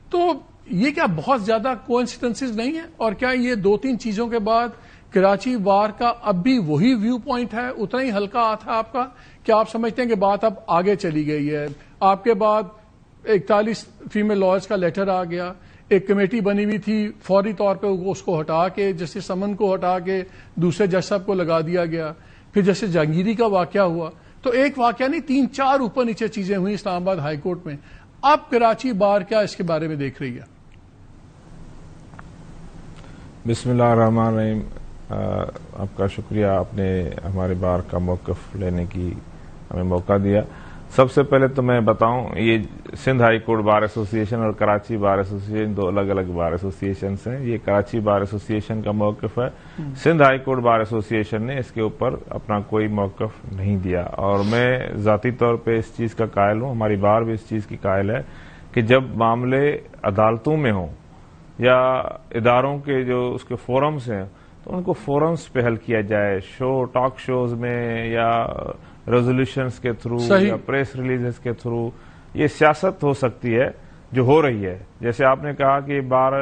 تو یہ کیا بہت زیادہ کوئنسیڈنسز نہیں ہے؟ اور کیا یہ 2-3 چیزوں کے بعد کراچی بار کا اب بھی وہی ویو پوائنٹ ہے، اتنا ہی ہلکا تھا آپ کا؟ کیا آپ سمجھتے ہیں کہ بات اب آگے چلی گئی ہے؟ آپ کے بعد 41 فیمیل لائرز کا لیٹر آ گیا، ایک کمیٹی بنی ہوئی تھی، فوری طور پہ اس کو ہٹا کے جسٹس سمن کو ہٹا کے دوسرے جج صاحب کو لگا دیا گیا. پھر جسٹس جہانگیری کا واقعہ ہوا. تو ایک واقعہ نہیں، 3-4 اوپر نیچے چیزیں ہوئی اسلام آباد ہائی کورٹ میں. اب کراچی بار کیا اس کے بارے میں دیکھ رہی ہے؟ بسم اللہ الرحمن الرحیم. آپ کا شکریہ، آپ نے ہمارے بار کا موقف لینے کی ہمیں موقع دیا. سب سے پہلے تو میں بتاؤں، یہ Sindh high court bar association اور کراچی بار ایسوسیشن 2 الگ الگ بار ایسوسیشنز ہیں. یہ کراچی بار ایسوسیشن کا موقف ہے. Sindh high court bar association نے اس کے اوپر اپنا کوئی موقف نہیں دیا، اور میں ذاتی طور پہ اس چیز کا قائل ہوں، ہماری بار بھی اس چیز کی قائل ہے کہ جب معاملے عدالتوں میں ہوں یا اداروں کے جو اس کے فورمز ہیں تو ان کو فورمز پہ حل کیا جائے، ٹاک شوز میں یا ریزولوشنز کے تھرو یا پریس ریلیزز کے تھرو. یہ سیاست ہو سکتی ہے جو ہو رہی ہے. جیسے آپ نے کہا کہ بار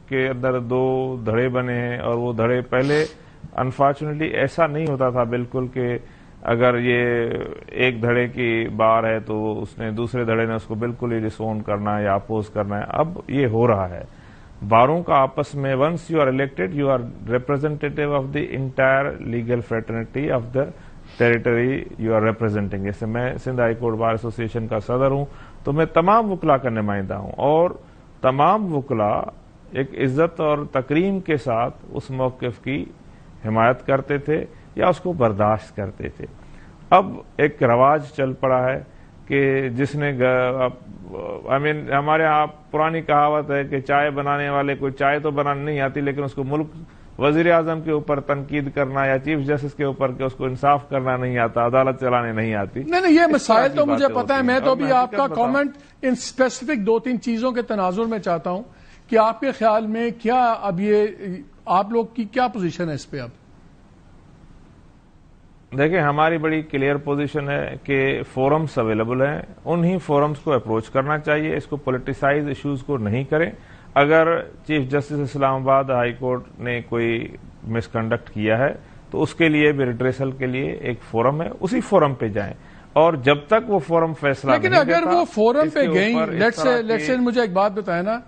کے اندر 2 دھڑے بنے ہیں، اور وہ دھڑے پہلے انفارچونیٹلی ایسا نہیں ہوتا تھا بالکل کہ اگر یہ ایک دھڑے کی بار ہے تو اس نے دوسرے دھڑے نے اس کو بالکل ہی ڈسون کرنا ہے یا اپوز کرنا ہے. اب یہ ہو رہا ہے. باروں کا آپس میں once you are elected you are representative of the entire legal fraternity of the territory you are representing. جیسے میں Sindh high court bar association کا صدر ہوں تو میں تمام وکلاء کا نمائندہ ہوں, اور تمام وکلاء ایک عزت اور تکریم کے ساتھ اس موقف کی حمایت کرتے تھے یا اس کو برداشت کرتے تھے. اب ایک رواج چل پڑا ہے کہ جس نے ہمارے یہاں پرانی کہاوت ہے کہ چائے بنانے والے کو چائے تو بنانے نہیں آتی, لیکن اس کو ملک وزیر اعظم کے اوپر تنقید کرنا یا چیف جسٹس کے اوپر کہ اس کو انصاف کرنا نہیں آتا, عدالت چلانے نہیں آتی. نہیں یہ مسائل تو مجھے پتا ہے, میں تو ابھی آپ کا کامنٹ ان اسپیسیفک 2-3 چیزوں کے تناظر میں چاہتا ہوں کہ آپ کے خیال میں کیا اب یہ آپ لوگ کی کیا پوزیشن ہے اس پہ؟ اب دیکھیں ہماری بڑی کلیئر پوزیشن ہے کہ فورمز اویلیبل ہیں, انہی فورمز کو اپروچ کرنا چاہیے, اس کو پولیٹیسائز ایشوز کو نہیں کریں. اگر chief justice Islamabad high court نے کوئی مس کنڈکٹ کیا ہے تو اس کے لیے بھی ریڈریسل کے لیے ایک فورم ہے, اسی فورم پہ جائیں, اور جب تک وہ فورم فیصلہ نہیں دیتا, لیکن اگر وہ فورم پہ گئیں, لیٹس سے مجھے ایک بات بتائیں نا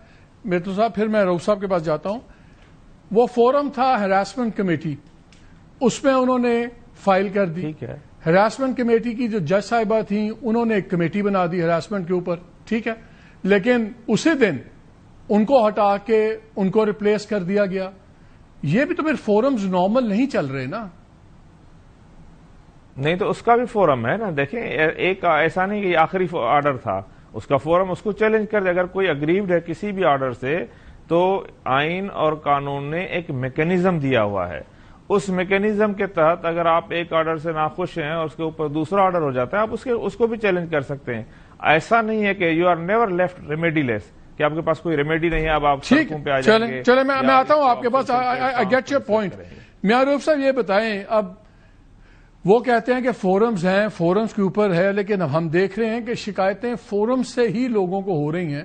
میتو صاحب, پھر میں روف صاحب کے پاس جاتا ہوں. وہ فورم تھا ہراسمنٹ کمیٹی, اس میں انہوں نے فائل کر دی. ٹھیک ہے, ہراسمنٹ کمیٹی کی جو جج صاحبہ تھیں انہوں نے ایک کمیٹی بنا دی ہراسمنٹ کے اوپر, ٹھیک ہے, لیکن اسی دن ان کو ہٹا کے ان کو ریپلیس کر دیا گیا. یہ بھی تو پھر فورمز نارمل نہیں چل رہے نا. نہیں تو اس کا بھی فورم ہے نا. دیکھیں ایک ایسا نہیں کہ یہ آخری آرڈر تھا, اس کا فورم اس کو چیلنج کر دے. اگر کوئی اگریوڈ ہے کسی بھی آرڈر سے تو آئین اور قانون نے ایک میکینزم دیا ہوا ہے, اس میکینزم کے تحت اگر آپ ایک آرڈر سے ناخوش ہیں اور اس کے اوپر دوسرا آرڈر ہو جاتا ہے آپ اس کو بھی چیلنج کر سکتے ہیں. ایسا نہیں ہے کہ you are never left remediless, کہ آپ کے پاس کوئی ریمیڈی نہیں ہے, اب آپ سڑکوں پہ آ جائیں گے. چلیں میں آتا ہوں آپ کے پاس, آئی گیٹ یور پوائنٹ. میاں روف صاحب یہ بتائیں, اب وہ کہتے ہیں کہ فورمز ہیں, فورمز کے اوپر ہے, لیکن اب ہم دیکھ رہے ہیں کہ شکایتیں فورمز سے ہی لوگوں کو ہو رہی ہیں.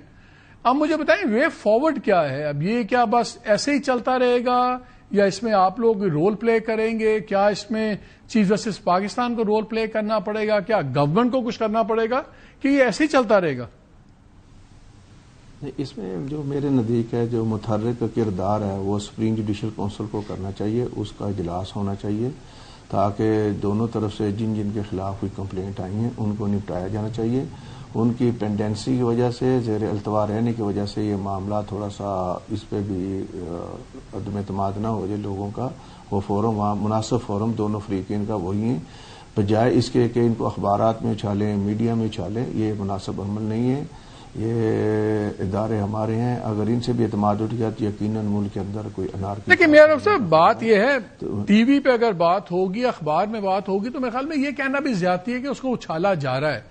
اب مجھے بتائیں وے فارورڈ کیا ہے؟ اب یہ کیا بس ایسے ہی چلتا رہے گا یا اس میں آپ لوگ رول پلے کریں گے؟ کیا اس میں چیف جسٹس پاکستان کو رول پلے کرنا پڑے گا؟ کیا گورنمنٹ کو کچھ کرنا پڑے گا کہ یہ ایسے ہی چلتا رہے گا؟ اس میں جو میرے نزدیک ہے جو متحرک کا کردار ہے وہ سپریم جوڈیشل کونسل کو کرنا چاہیے, اس کا اجلاس ہونا چاہیے تاکہ دونوں طرف سے جن جن کے خلاف کوئی کمپلینٹ آئی ہیں ان کو نپٹایا جانا چاہیے. ان کی پینڈنسی کی وجہ سے, زیر التوا رہنے کی وجہ سے یہ معاملہ تھوڑا سا اس پہ بھی عدم اعتماد نہ ہو جائے لوگوں کا. وہ فورم وہاں مناسب فورم دونوں فریقین کا وہی ہیں, بجائے اس کے کہ ان کو اخبارات میں اچھالیں, میڈیا میں اچھالیں. یہ مناسب عمل نہیں ہے. یہ ادارے ہمارے ہیں, اگر ان سے بھی اعتماد اٹھ گیا تو یقیناً ملک کے اندر کوئی انارکی. لیکن میرا صاحب بات یہ ہے, ٹی وی پہ اگر بات ہوگی, اخبار میں بات ہوگی, تو میرے خیال میں یہ کہنا بھی زیادتی ہے کہ اس کو اچھالا جا رہا ہے.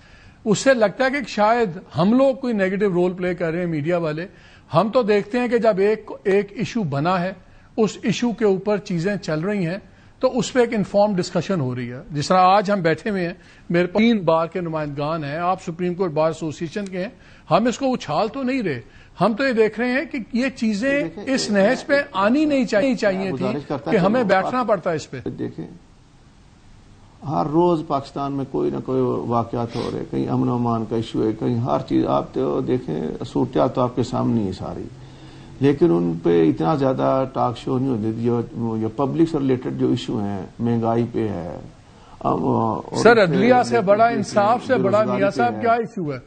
اس سے لگتا ہے کہ شاید ہم لوگ کوئی نیگیٹو رول پلے کر رہے ہیں, میڈیا والے. ہم تو دیکھتے ہیں کہ جب ایک ایشو بنا ہے, اس ایشو کے اوپر چیزیں چل رہی ہیں, تو اس پہ ایک انفارم ڈسکشن ہو رہی ہے. جس طرح آج ہم بیٹھے ہوئے ہیں, میرے 3 بار کے نمائندگان ہیں, آپ سپریم کورٹ بار ایسوسیشن کے ہیں. ہم اس کو اچھال تو نہیں رہے, ہم تو یہ دیکھ رہے ہیں کہ یہ چیزیں اس نہج پہ آنی نہیں چاہیے تھی کہ ہمیں بیٹھنا پڑتا ہے اس پہ. دیکھیں ہر روز پاکستان میں کوئی نہ کوئی واقعات ہو رہے, کہیں امن و امان کا ایشو ہے, کہیں ہر چیز. آپ تو دیکھیں صورتحال تو آپ کے سامنے ہی ساری, لیکن ان پہ اتنا زیادہ ٹاک شو نہیں ہوتی. جو پبلک سے ریلیٹڈ جو ایشو ہیں, مہنگائی پہ ہے. سر عدلیہ سے بڑا, انصاف سے بڑا میاں صاحب کیا ایشو ہے؟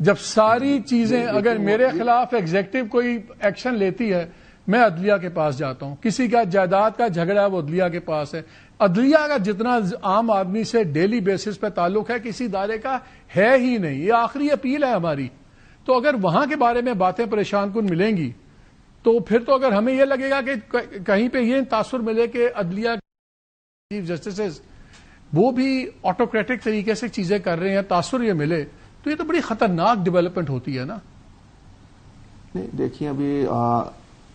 جب ساری چیزیں, اگر میرے خلاف ایگزیکٹو کوئی ایکشن لیتی ہے, میں عدلیہ کے پاس جاتا ہوں. کسی کا جائیداد کا جھگڑا ہے, وہ عدلیہ کے پاس ہے. عدلیہ کا جتنا عام آدمی سے ڈیلی بیسس پہ تعلق ہے, کسی ادارے کا ہے ہی نہیں. یہ آخری اپیل ہے ہماری. تو اگر وہاں کے بارے میں باتیں پریشان کن ملیں گی, تو پھر تو اگر ہمیں یہ لگے گا کہ کہیں پہ یہ تاثر ملے کہ عدلیہ چیف جسٹسز وہ بھی آٹوکریٹک طریقے سے چیزیں کر رہے ہیں, تاثر یہ ملے, تو یہ تو بڑی خطرناک ڈیولپمنٹ ہوتی ہے نا. دیکھیے ابھی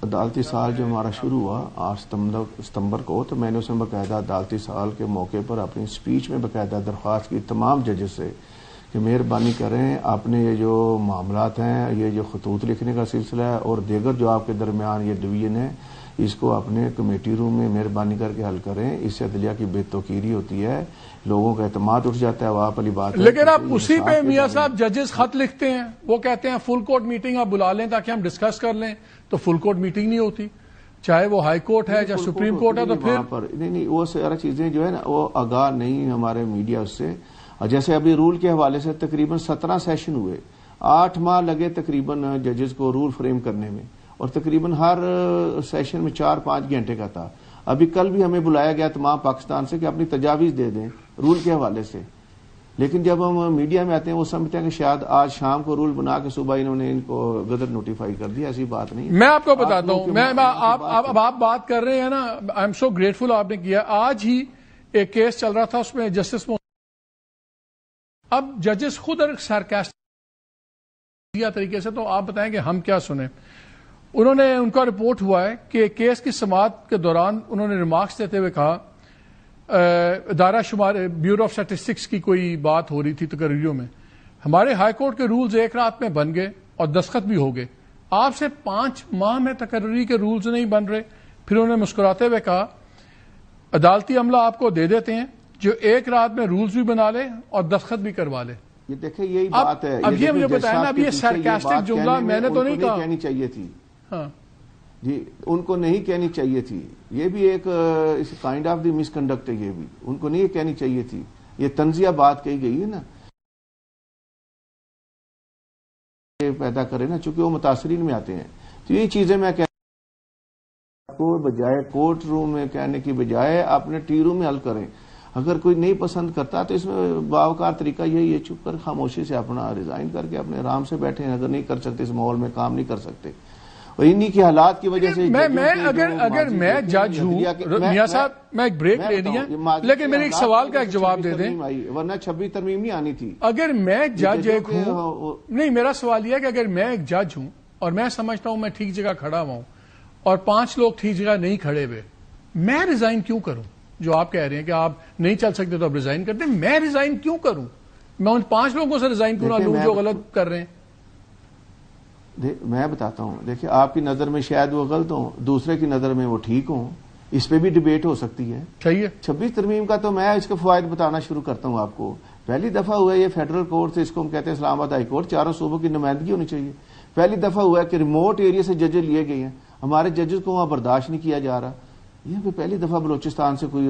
عدالتی سال جو ہمارا شروع ہوا 8 ستمبر کو, تو میں نے اس میں باقاعدہ عدالتی سال کے موقع پر اپنی سپیچ میں باقاعدہ درخواست کی تمام ججز سے کہ مہربانی کریں, اپنے یہ جو معاملات ہیں, یہ جو خطوط لکھنے کا سلسلہ ہے اور دیگر جو آپ کے درمیان یہ ڈویژن ہے, اس کو اپنے کمیٹی روم میں مہربانی کر کے حل کریں. اس سے عدلیہ کی بے توقیری ہوتی ہے, لوگوں کا اعتماد اٹھ جاتا ہے. وہ آپ والی بات ہے. لیکن آپ اسی پہ میاں صاحب ججز خط لکھتے ہیں, وہ کہتے ہیں فل کورٹ میٹنگ آپ بلا لیں تاکہ ہم ڈسکس کر لیں, تو فل کورٹ میٹنگ نہیں ہوتی, چاہے وہ ہائی کورٹ ہے چاہے سپریم کورٹ ہے. تو پھر نہیں وہ سارا چیزیں جو ہے نا وہ آگاہ نہیں ہمارے میڈیا اس سے. جیسے ابھی رول کے حوالے سے تقریباً 17 سیشن ہوئے, 8 ماہ لگے تقریباً ججز کو رول فریم کرنے میں, اور تقریباً ہر سیشن میں 4-5 گھنٹے کا تھا. ابھی کل بھی ہمیں بلایا گیا تمام پاکستان سے کہ اپنی تجاویز دے دیں رول کے حوالے سے, لیکن جب ہم میڈیا میں آتے ہیں وہ سمجھتے ہیں کہ شاید آج شام کو رول بنا کے صبح انہوں نے ان کو غدر نوٹیفائی کر دیا. ایسی بات نہیں. میں آپ کو بتاتا ہوں, اب آپ بات کر رہے ہیں نا, آئی ایم سو گریٹفل آپ نے کیا. آج ہی ایک کیس چل رہا تھا, اس میں جسٹس اب ججز خود سارکاسٹک طریقے سے, تو آپ بتائیں کہ ہم کیا سنیں. انہوں نے, ان کا رپورٹ ہوا ہے کہ کیس کی سماعت کے دوران انہوں نے ریمارکس دیتے ہوئے کہا, ادارہ شمار بیورو آف اسٹیٹسٹکس کی کوئی بات ہو رہی تھی تقرریوں میں, ہمارے ہائی کورٹ کے رولز ایک رات میں بن گئے اور دستخط بھی ہو گئے, آپ سے 5 ماہ میں تقرری کے رولز نہیں بن رہے. پھر انہوں نے مسکراتے ہوئے کہا عدالتی عملہ آپ کو دے دیتے ہیں جو ایک رات میں رولز بھی بنا لے اور دستخط بھی کروا لے. یہ دیکھیں یہی بات ہے. اب یہ مجھے بتائیں نا, اب یہ سارکاسٹک جملہ میں نے تو نہیں کہا. کہنی چاہیے تھی. ہاں جی, ان کو نہیں کہنی چاہیے تھی. یہ بھی ایک kind of the miss conduct ہے. یہ بھی ان کو نہیں کہنی چاہیے تھی. یہ تنزیہ بات کہی گئی ہے نا, پیدا کرے نا, چونکہ وہ متاثرین میں آتے ہیں. تو یہ چیزیں میں کو بجائے کورٹ روم میں کہنے کی بجائے اپنے ٹی روم میں حل کریں. اگر کوئی نہیں پسند کرتا تو اس میں باوقار طریقہ یہی ہے, چپ کر خاموشی سے اپنا ریزائن کر کے اپنے آرام سے بیٹھے ہیں. اگر نہیں کر سکتے, اس ماحول میں کام نہیں کر سکتے, اور انہی کے حالات کی وجہ سے اگر میں جج ہوں میاں صاحب, میں ایک بریک لے لیا, لیکن میرے ایک سوال کا ایک جواب دے دیں. ورنہ 26 ترمیم نہیں آنی تھی. اگر میں جج ایک ہوں, نہیں میرا سوال یہ ہے کہ اگر میں ایک جج ہوں اور میں سمجھتا ہوں میں ٹھیک جگہ کھڑا ہوا ہوں اور 5 لوگ ٹھیک جگہ نہیں کھڑے ہوئے, میں ریزائن کیوں کروں؟ جو آپ کہہ رہے ہیں کہ آپ نہیں چل سکتے تو آپ ریزائن کرتے ہیں, میں ریزائن کیوں کروں؟ میں ان 5 لوگوں سے ریزائن کیوں نہ لوں جو غلط کر رہے ہیں؟ میں بتاتا ہوں, دیکھیں آپ کی نظر میں شاید وہ غلط ہوں, دوسرے کی نظر میں وہ ٹھیک ہوں, اس پہ بھی ڈیبیٹ ہو سکتی ہے. چاہیے 26 ترمیم کا تو میں اس کے فوائد بتانا شروع کرتا ہوں آپ کو. پہلی دفعہ ہوا ہے یہ فیڈرل کورٹ سے, اس کو ہم کہتے ہیں اسلام آباد ہائی کورٹ, 4 صوبوں کی نمائندگی ہونی چاہیے. پہلی دفعہ ہوا ہے کہ ریموٹ ایریا سے ججز لیے گئے ہیں, ہمارے ججز کو وہاں برداشت نہیں کیا جا رہا. یہ پہلی دفعہ بلوچستان سے کوئی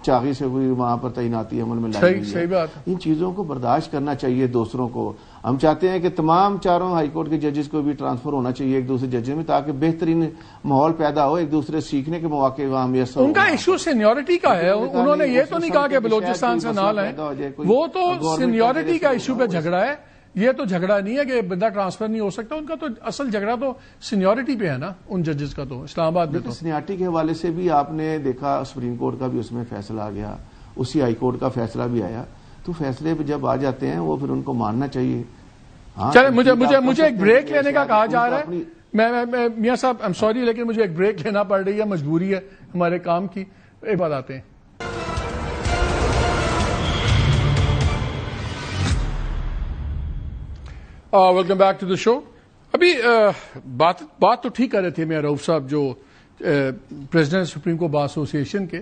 چاغی سے کوئی وہاں پر تعیناتی عمل میں لائی گئی ہے. ان چیزوں کو برداشت کرنا چاہیے دوسروں کو. ہم چاہتے ہیں کہ تمام 4 ہائی کورٹ کے ججز کو بھی ٹرانسفر ہونا چاہیے ایک دوسرے ججز میں, تاکہ بہترین ماحول پیدا ہو, ایک دوسرے سیکھنے کے مواقع وہاں میسر ہو. ان کا ایشو سینیورٹی کا ہے, انہوں نے یہ تو نہیں کہا کہ بلوچستان سے نہ لائیں, وہ تو سینیورٹی کا ایشو پہ جھگڑا ہے. یہ تو جھگڑا نہیں ہے کہ بندہ ٹرانسفر نہیں ہو سکتا, ان کا تو اصل جھگڑا تو سینیورٹی پہ ہے نا ان ججز کا. تو اسلام آباد میں تو سینیورٹی کے حوالے سے بھی آپ نے دیکھا, سپریم کورٹ کا بھی اس میں فیصلہ آ گیا, اسی ہائی کورٹ کا فیصلہ بھی آیا. تو فیصلے پہ جب آ جاتے ہیں وہ پھر ان کو ماننا چاہیے. چلے مجھے ایک بریک لینے کا کہا جا رہا ہے. میں میاں صاحب ایم سوری, لیکن مجھے ایک بریک لینا پڑ رہی ہے, مجبوری ہے ہمارے کام کی. ایک بات آتے ہیں. ویلکم بیک ٹو دا شو. ابھی بات تو ٹھیک کر رہے تھے میاں رؤوف صاحب, جو پریزیڈنٹ سپریم کورٹ بار ایسوسی کے,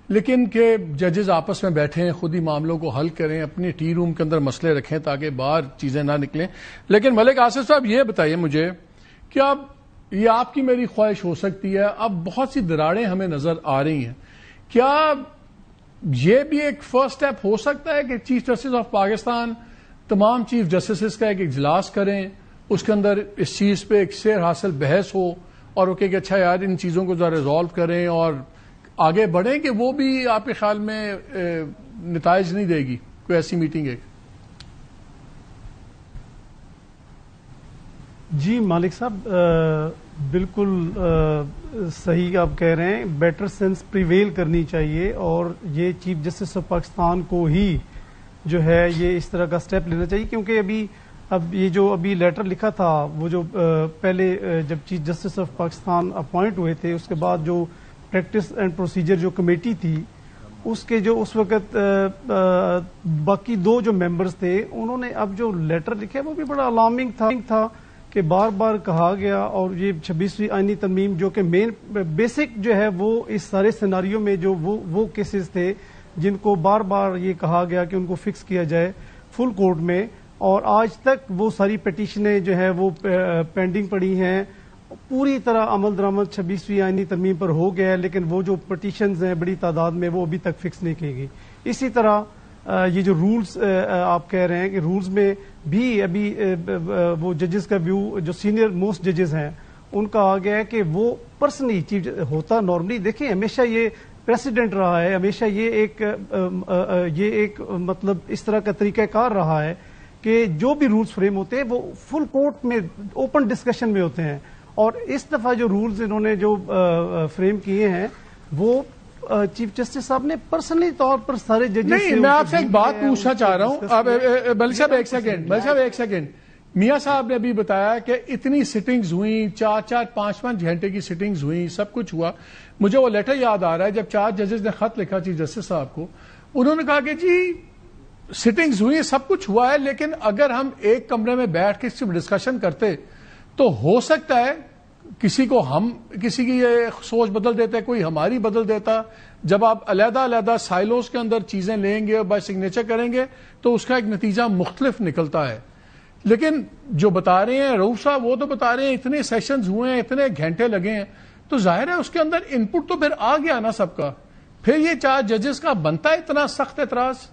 لیکن کہ ججز آپس میں بیٹھیں, خود ہی معاملوں کو حل کریں, اپنے ٹی روم کے اندر مسئلے رکھیں تاکہ باہر چیزیں نہ نکلیں. لیکن ملک آصف صاحب یہ بتائیے مجھے کہ اب یہ آپ کی میری خواہش ہو سکتی ہے, اب بہت سی دراڑیں ہمیں نظر آ رہی ہیں, کیا یہ بھی ایک فرسٹ سٹیپ ہو سکتا ہے کہ چیف جسٹس آف پاکستان تمام چیف جسٹسز کا ایک اجلاس کریں, اس کے اندر اس چیز پہ ایک سیر حاصل بحث ہو اور وہ کہ اچھا یار ان چیزوں کو ذرا ریزالو کریں اور آگے بڑھیں, کہ وہ بھی آپ کے خیال میں نتائج نہیں دے گی کوئی ایسی میٹنگ ایک؟ جی مالک صاحب, بالکل صحیح آپ کہہ رہے ہیں. بیٹر سینس پریویل کرنی چاہیے, اور یہ چیف جسٹس آف پاکستان کو ہی جو ہے یہ اس طرح کا سٹیپ لینا چاہیے, کیونکہ اب یہ جو ابھی لیٹر لکھا تھا, وہ جو پہلے جب chief justice of Pakistan appoint ہوئے تھے, اس کے بعد جو پریکٹس اینڈ پروسیجر جو کمیٹی تھی, اس کے جو اس وقت باقی 2 جو ممبرز تھے, انہوں نے اب جو لیٹر لکھے وہ بھی بڑا الارمنگ تھا کہ بار بار کہا گیا، اور یہ 26ویں آئینی ترمیم جو کہ مین بیسک جو ہے وہ اس سارے سیناریو میں جو وہ کیسز تھے جن کو بار بار یہ کہا گیا کہ ان کو فکس کیا جائے فل کورٹ میں، اور آج تک وہ ساری پٹیشنیں جو ہے وہ پینڈنگ پڑی ہیں. پوری طرح عمل درآمد 26ویں آئینی ترمیم پر ہو گیا ہے، لیکن وہ جو پٹیشنز ہیں بڑی تعداد میں وہ ابھی تک فکس نہیں کی گئی. اسی طرح یہ جو رولز آپ کہہ رہے ہیں کہ رولز میں بھی ابھی وہ ججز کا ویو جو سینئر موسٹ ججز ہیں ان کا آ گیا ہے کہ وہ پرسنلی چیف ہوتا نارملی دیکھیں ہمیشہ یہ پریسیڈنٹ رہا ہے، ہمیشہ یہ ایک مطلب اس طرح کا طریقہ کار رہا ہے کہ جو بھی رولز فریم ہوتے ہیں وہ فل کورٹ میں اوپن ڈسکشن میں ہوتے ہیں. اور اس دفعہ جو رولز انہوں نے جو فریم کیے ہیں وہ چیف جسٹس صاحب نے پرسنلی طور پر سارے ججز نہیں، میں آپ سے ایک بات پوچھنا چاہ رہا ہوں. ملک صاحب ایک سیکنڈ. میاں صاحب نے ابھی بتایا کہ اتنی سٹنگز ہوئی، 4-5 گھنٹے کی سٹنگز ہوئی، سب کچھ ہوا. مجھے وہ لیٹر یاد آ رہا ہے جب 4 ججز نے خط لکھا چیف جسٹس صاحب کو، انہوں نے کہا کہ جی سٹنگز ہوئی، سب کچھ ہوا ہے، لیکن اگر ہم ایک کمرے میں بیٹھ کے صرف ڈسکشن کرتے تو ہو سکتا ہے کسی کی یہ سوچ بدل دیتے، کوئی ہماری بدل دیتا. جب آپ علیحدہ علیحدہ سائلوز کے اندر چیزیں لیں گے اور بائی سگنیچر کریں گے تو اس کا ایک نتیجہ مختلف نکلتا ہے. لیکن جو بتا رہے ہیں رؤوف صاحب، وہ تو بتا رہے ہیں اتنے سیشنز ہوئے ہیں، اتنے گھنٹے لگے ہیں، تو ظاہر ہے اس کے اندر ان پٹ تو پھر آ گیا نا سب کا. پھر یہ 4 ججز کا بنتا ہے اتنا سخت اعتراض؟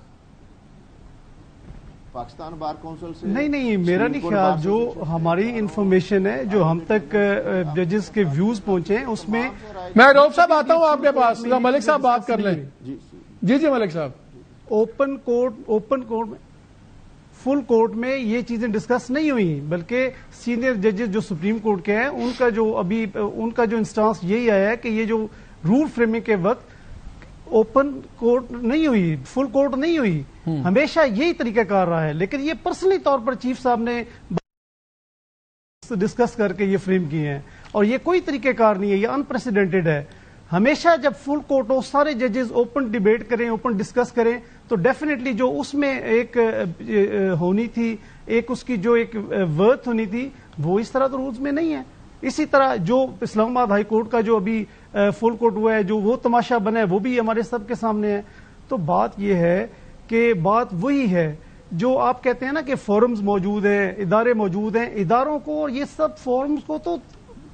پاکستان بار کونسل سے نہیں، میرا نہیں خیال. جو ہماری انفارمیشن ہے جو ہم تک ججز کے ویوز پہنچے ہیں اس میں میں رؤوف صاحب آتا ہوں آپ کے پاس، ملک صاحب بات کر لیں. جی ملک صاحب. اوپن کورٹ میں فل کورٹ میں یہ چیزیں ڈسکس نہیں ہوئی، بلکہ سینئر ججز جو سپریم کورٹ کے ہیں ان کا جو انسٹانس یہی آیا ہے کہ یہ جو رول فریمنگ کے وقت اوپن کورٹ نہیں ہوئی، فل کورٹ نہیں ہوئی، ہمیشہ یہی طریقہ کار رہا ہے. لیکن یہ پرسنلی طور پر چیف صاحب نے ڈسکس کر کے یہ فریم کیے ہیں، اور یہ کوئی طریقہ کار نہیں ہے، یہ انپریسیڈنٹڈ ہے. ہمیشہ جب فل کورٹ ہو، سارے ججز اوپن ڈیبیٹ کریں، اوپن ڈسکس کریں، تو ڈیفینیٹلی جو اس میں ایک ہونی تھی، ایک اس کی جو ایک ورتھ ہونی تھی، وہ اس طرح تو رولز میں نہیں ہے. اسی طرح جو اسلام آباد ہائی کورٹ کا جو ابھی فل کورٹ ہوا ہے، جو وہ تماشا بنا ہے، وہ بھی ہمارے سب کے سامنے ہے. تو بات یہ ہے کہ بات وہی ہے جو آپ کہتے ہیں نا کہ فورمز موجود ہیں، ادارے موجود ہیں، اداروں کو اور یہ سب فورمز کو تو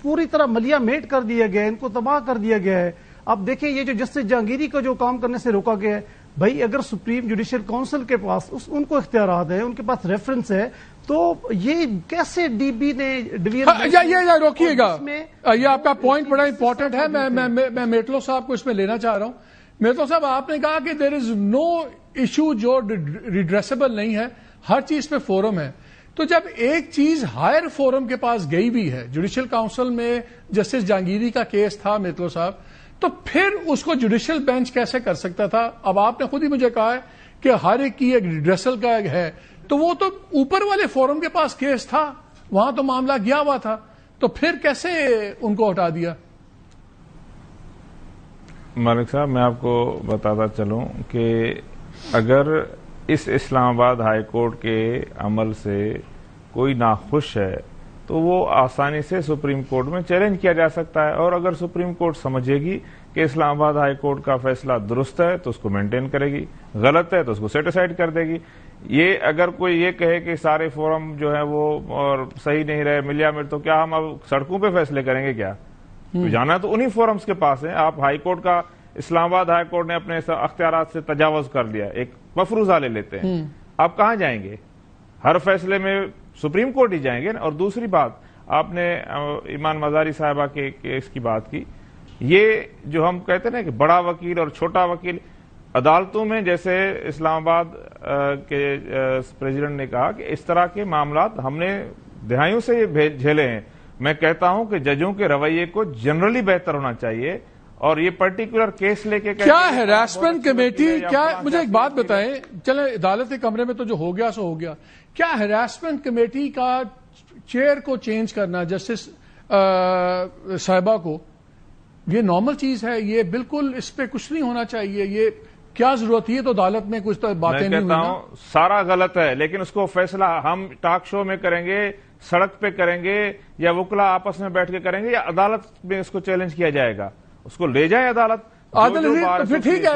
پوری طرح ملیا میٹ کر دیا گیا ہے، ان کو تباہ کر دیا گیا ہے. اب دیکھیں یہ جو جسٹس جہانگیری کو جو کام کرنے سے روکا گیا ہے، بھائی اگر سپریم جوڈیشل کونسل کے پاس ان کو اختیارات ہیں، ان کے پاس ریفرنس ہے، تو یہ کیسے ڈی بی نے یہ روکیے گا. یہ آپ کا پوائنٹ بڑا امپورٹنٹ ہے. میں میٹلو صاحب کو اس میں لینا چاہ رہا ہوں. میٹلو صاحب، آپ نے کہا کہ دیر از نو ایشو جو ریڈریسبل نہیں ہے، ہر چیز پہ فورم ہے. تو جب ایک چیز ہائر فورم کے پاس گئی بھی ہے، جوڈیشل کاؤنسل میں جسٹس جہانگیری کا کیس تھا میتلو صاحب، تو پھر اس کو جوڈیشل بینچ کیسے کر سکتا تھا؟ اب آپ نے خود ہی مجھے کہا ہے کہ ہر ایک کی ایک ریڈریسل کا ہے، تو وہ تو اوپر والے فورم کے پاس کیس تھا، وہاں تو معاملہ گیا ہوا تھا، تو پھر کیسے ان کو ہٹا دیا؟ مالک صاحب، میں آپ کو بتاتا چلوں کہ اگر اس اسلام آباد ہائی کورٹ کے عمل سے کوئی ناخوش ہے تو وہ آسانی سے سپریم کورٹ میں چیلنج کیا جا سکتا ہے، اور اگر سپریم کورٹ سمجھے گی کہ اسلام آباد ہائی کورٹ کا فیصلہ درست ہے تو اس کو مینٹین کرے گی، غلط ہے تو اس کو سیٹ اسائڈ کر دے گی. یہ اگر کوئی یہ کہے کہ سارے فورم جو ہے وہ اور صحیح نہیں رہے، ملیا مل، تو کیا ہم اب سڑکوں پہ فیصلے کریں گے؟ کیا جانا تو انہی فورمز کے پاس ہے. آپ ہائی کورٹ کا، اسلام آباد ہائی کورٹ نے اپنے اختیارات سے تجاوز کر لیا، ایک مفروضہ لے لیتے ہیں، آپ کہاں جائیں گے؟ ہر فیصلے میں سپریم کورٹ ہی جائیں گے. اور دوسری بات، آپ نے ایمان مزاری صاحبہ کے کیس کی بات کی، یہ جو ہم کہتے ہیں نا کہ بڑا وکیل اور چھوٹا وکیل، عدالتوں میں جیسے اسلام آباد کے پریزیڈنٹ نے کہا کہ اس طرح کے معاملات ہم نے دہائیوں سے یہ جھیلے ہیں. میں کہتا ہوں کہ ججوں کے رویے کو جنرلی بہتر ہونا چاہیے، اور یہ پرٹیکولر کیس لے کے کیا ہراسمنٹ کمیٹی، کیا مجھے ایک بات بتائیں، چلیں عدالت کے کمرے میں تو جو ہو گیا سو ہو گیا، کیا ہراسمنٹ کمیٹی کا چیئر کو چینج کرنا جسٹس صاحبہ کو یہ نارمل چیز ہے؟ یہ بالکل اس پہ کچھ نہیں ہونا چاہیے. یہ کیا ضرورت ہے؟ تو عدالت میں کچھ باتیں نہیں ہوئی. میں کہتا ہوں سارا غلط ہے، لیکن اس کو فیصلہ ہم ٹاک شو میں کریں گے، سڑک پہ کریں گے یا وکلا آپس میں بیٹھ کے کریں گے یا عدالت میں اس کو چیلنج کیا جائے گا؟ اس کو لے جائیں عدالت. عادل عزیز پھر ٹھیک ہے،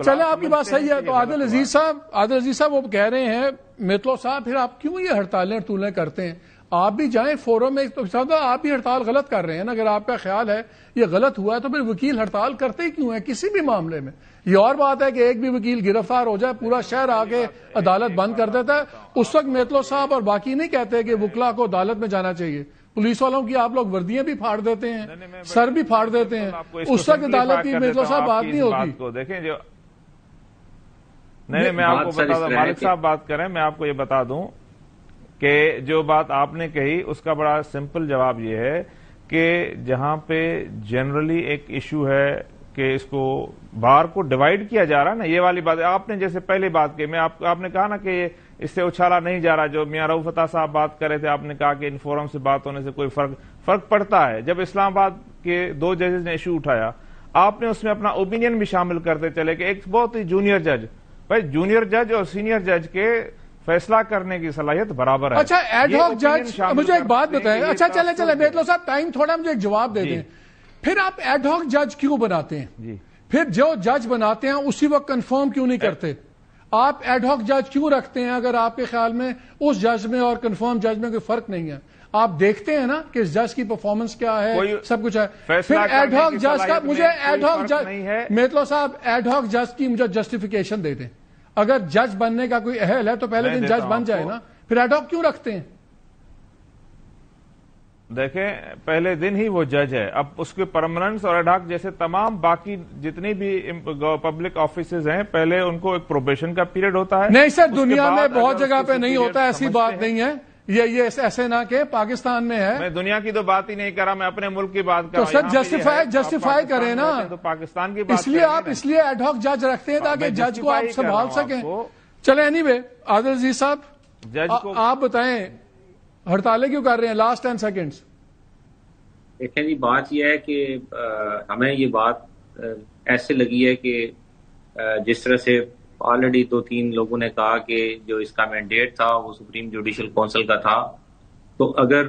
چلے آپ کی بات صحیح ہے. تو عادل عزیز صاحب وہ کہہ رہے ہیں میتلو صاحب پھر آپ کیوں یہ ہڑتالیں کرتے ہیں؟ آپ بھی جائیں فورم میں. آپ بھی ہڑتال غلط کر رہے ہیں نا. اگر آپ کا خیال ہے یہ غلط ہوا ہے تو پھر وکیل ہڑتال کرتے ہی کیوں ہیں کسی بھی معاملے میں؟ یہ اور بات ہے کہ ایک بھی وکیل گرفتار ہو جائے پورا شہر آ کے عدالت بند کر دیتا ہے. اس وقت میتلو صاحب اور باقی نہیں کہتے کہ وکلا کو عدالت میں جانا چاہیے. پولیس والوں کی آپ لوگ وردیاں بھی پھاڑ دیتے ہیں، سر بھی پھاڑ دیتے ہیں. اس وقت عدالت کی میتلو صاحب بات نہیں ہوتی. دیکھیں جو نہیں میں آپ کو بتا دوں، مالک صاحب بات کریں، میں آپ کو یہ بتا دوں کہ جو بات آپ نے کہی اس کا بڑا سمپل جواب یہ ہے کہ جہاں پہ جنرلی ایک ایشو ہے کہ اس کو بار کو ڈیوائیڈ کیا جا رہا ہے نا، یہ والی بات آپ نے جیسے پہلے بات کی، میں آپ نے کہا نا کہ اس سے اچھالا نہیں جا رہا. جو میاں رؤوف عطا صاحب بات کر رہے تھے، آپ نے کہا کہ ان فورم سے بات ہونے سے کوئی فرق پڑتا ہے. جب اسلام آباد کے 2 ججز نے ایشو اٹھایا، آپ نے اس میں اپنا اوپینین بھی شامل کرتے چلے کہ ایک بہت ہی جونیئر جج، بھائی جونیئر جج اور سینئر جج کے فیصلہ کرنے کی صلاحیت برابر ہے. اچھا ایڈ ہاک جج مجھے ایک بات بتائیں. اچھا چلے میتلو صاحب ٹائم تھوڑا مجھے ایک جواب دے دیں. پھر آپ ایڈ ہاک جج کیوں بناتے ہیں؟ جی پھر جو جج بناتے ہیں اسی وقت کنفرم کیوں نہیں کرتے؟ آپ ایڈ ہاک جج کیوں رکھتے ہیں اگر آپ کے خیال میں اس جج میں اور کنفرم جج میں کوئی فرق نہیں ہے؟ آپ دیکھتے ہیں نا کہ اس جج کی پرفارمنس کیا ہے، سب کچھ ہے. پھر ایڈ ہاک جج کا مجھے ایڈ ہاک جج میتلو صاحب ایڈ ہاک جج کی مجھے جسٹیفیکیشن دے دیں. اگر جج بننے کا کوئی اہل ہے تو پہلے دن جج بن جائے نا، پھر ایڈ ہاک کیوں رکھتے ہیں؟ دیکھیں پہلے دن ہی وہ جج ہے. اب اس کے پرماننس اور ایڈ ہاک جیسے تمام باقی جتنی بھی پبلک آفیسز ہیں پہلے ان کو ایک پروبیشن کا پیریڈ ہوتا ہے. نہیں سر، دنیا میں بہت جگہ پہ نہیں ہوتا، ایسی بات نہیں ہے. یہ ایسے نہ کہ پاکستان میں ہے. میں دنیا کی تو بات ہی نہیں کر رہا، میں اپنے ملک کی بات کر رہا ہوں. تو سر جسٹیفائی کریں نا. تو پاکستان کی بات اس لیے ایڈ ہاک جج رکھتے ہیں تاکہ جج کو آپ سنبھال سکیں. چلیں اینی وے عادل عزیز صاحب آپ بتائیں ہڑتالیں کیوں کر رہے ہیں؟ Last 10 seconds. دیکھیں جی بات یہ ہے کہ ہمیں یہ بات ایسے لگی ہے کہ جس طرح سے آلریڈی 2-3 لوگوں نے کہا کہ جو اس کا مینڈیٹ تھا وہ سپریم جوڈیشل کونسل کا تھا، تو اگر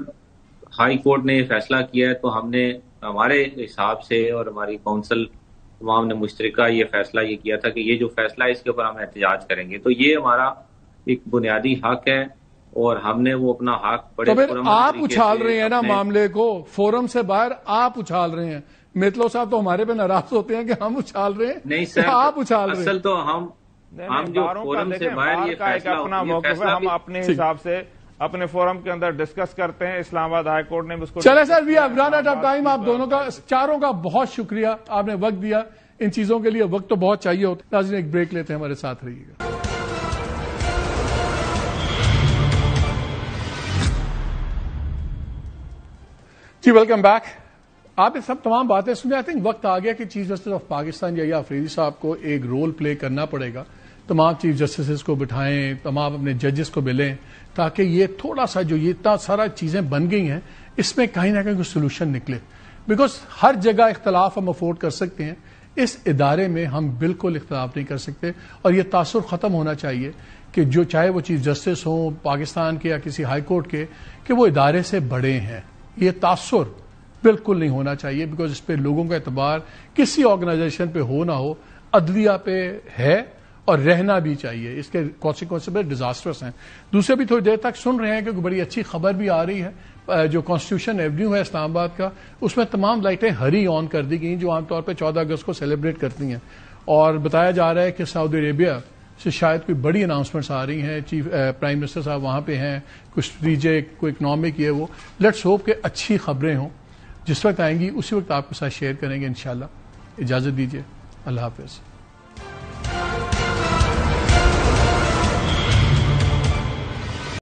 ہائی کورٹ نے یہ فیصلہ کیا ہے تو ہم نے ہمارے حساب سے اور ہماری کونسل تمام نے مشترکہ یہ فیصلہ یہ کیا تھا کہ یہ جو فیصلہ ہے اس کے اوپر ہم احتجاج کریں گے. تو یہ ہمارا ایک بنیادی حق ہے اور ہم نے وہ اپنا حق بڑے تو پھر آپ اچھال رہے ہیں نا معاملے کو، فورم سے باہر آپ اچھال رہے ہیں. میتلو صاحب تو ہمارے پہ ناراض ہوتے ہیں کہ ہم اچھال رہے ہیں. نہیں سر، آپ اچھال رہے ہیں. اصل تو ہم جو فورم سے باہر یہ اپنا موقف ہے، ہم اپنے حساب سے اپنے فورم کے اندر ڈسکس کرتے ہیں. اسلام آباد ہائی کورٹ نے اس کو چلے sir we have run out of time. آپ دونوں کا چاروں کا بہت شکریہ، آپ نے وقت دیا. ان چیزوں کے لیے وقت تو بہت چاہیے ہوتا ہے. ناظرین ایک بریک لیتے ہیں، ہمارے ساتھ رہیے گا. جی ویلکم بیک. آپ یہ سب تمام باتیں سنیں. آئی تھنک وقت آ گیا کہ چیف جسٹس آف پاکستان یا آفریدی صاحب کو ایک رول پلے کرنا پڑے گا. تمام چیف جسٹسز کو بٹھائیں، تمام اپنے ججز کو ملیں تاکہ یہ تھوڑا سا جو یہ اتنا سارا چیزیں بن گئی ہیں اس میں کہیں نہ کہیں کوئی سولوشن نکلے. بیکاز ہر جگہ اختلاف ہم افورڈ کر سکتے ہیں، اس ادارے میں ہم بالکل اختلاف نہیں کر سکتے. اور یہ تاثر ختم ہونا چاہیے کہ جو چاہے وہ چیف جسٹس ہوں پاکستان کے یا کسی ہائی کورٹ کے، کہ وہ ادارے سے بڑے ہیں. یہ تاثر بالکل نہیں ہونا چاہیے. بیکاز اس پہ لوگوں کا اعتبار کسی آرگنائزیشن پہ ہو نہ ہو، عدلیہ پہ ہے اور رہنا بھی چاہیے. اس کے کانسیکوینس بڑے ڈیزاسٹرس ہیں. دوسرے بھی تھوڑی دیر تک سن رہے ہیں کہ بڑی اچھی خبر بھی آ رہی ہے. جو کانسٹیٹیوشن ایونیو ہے اسلام آباد کا، اس میں تمام لائٹیں ہری آن کر دی گئی جو عام طور پہ 14 اگست کو سیلیبریٹ کرتی ہیں. اور بتایا جا رہا ہے کہ سعودی عربیہ سے شاید کوئی بڑی اناؤنسمنٹس آ رہی ہیں. پرائم منسٹر صاحب وہاں پہ ہیں، کچھ اسٹریٹجک کوئی اکنامک یہ وہ. لیٹس ہوپ کہ اچھی خبریں ہوں. جس وقت آئیں گی اسی وقت آپ کے ساتھ شیئر کریں گے انشاءاللہ. اجازت دیجیے، اللہ حافظ.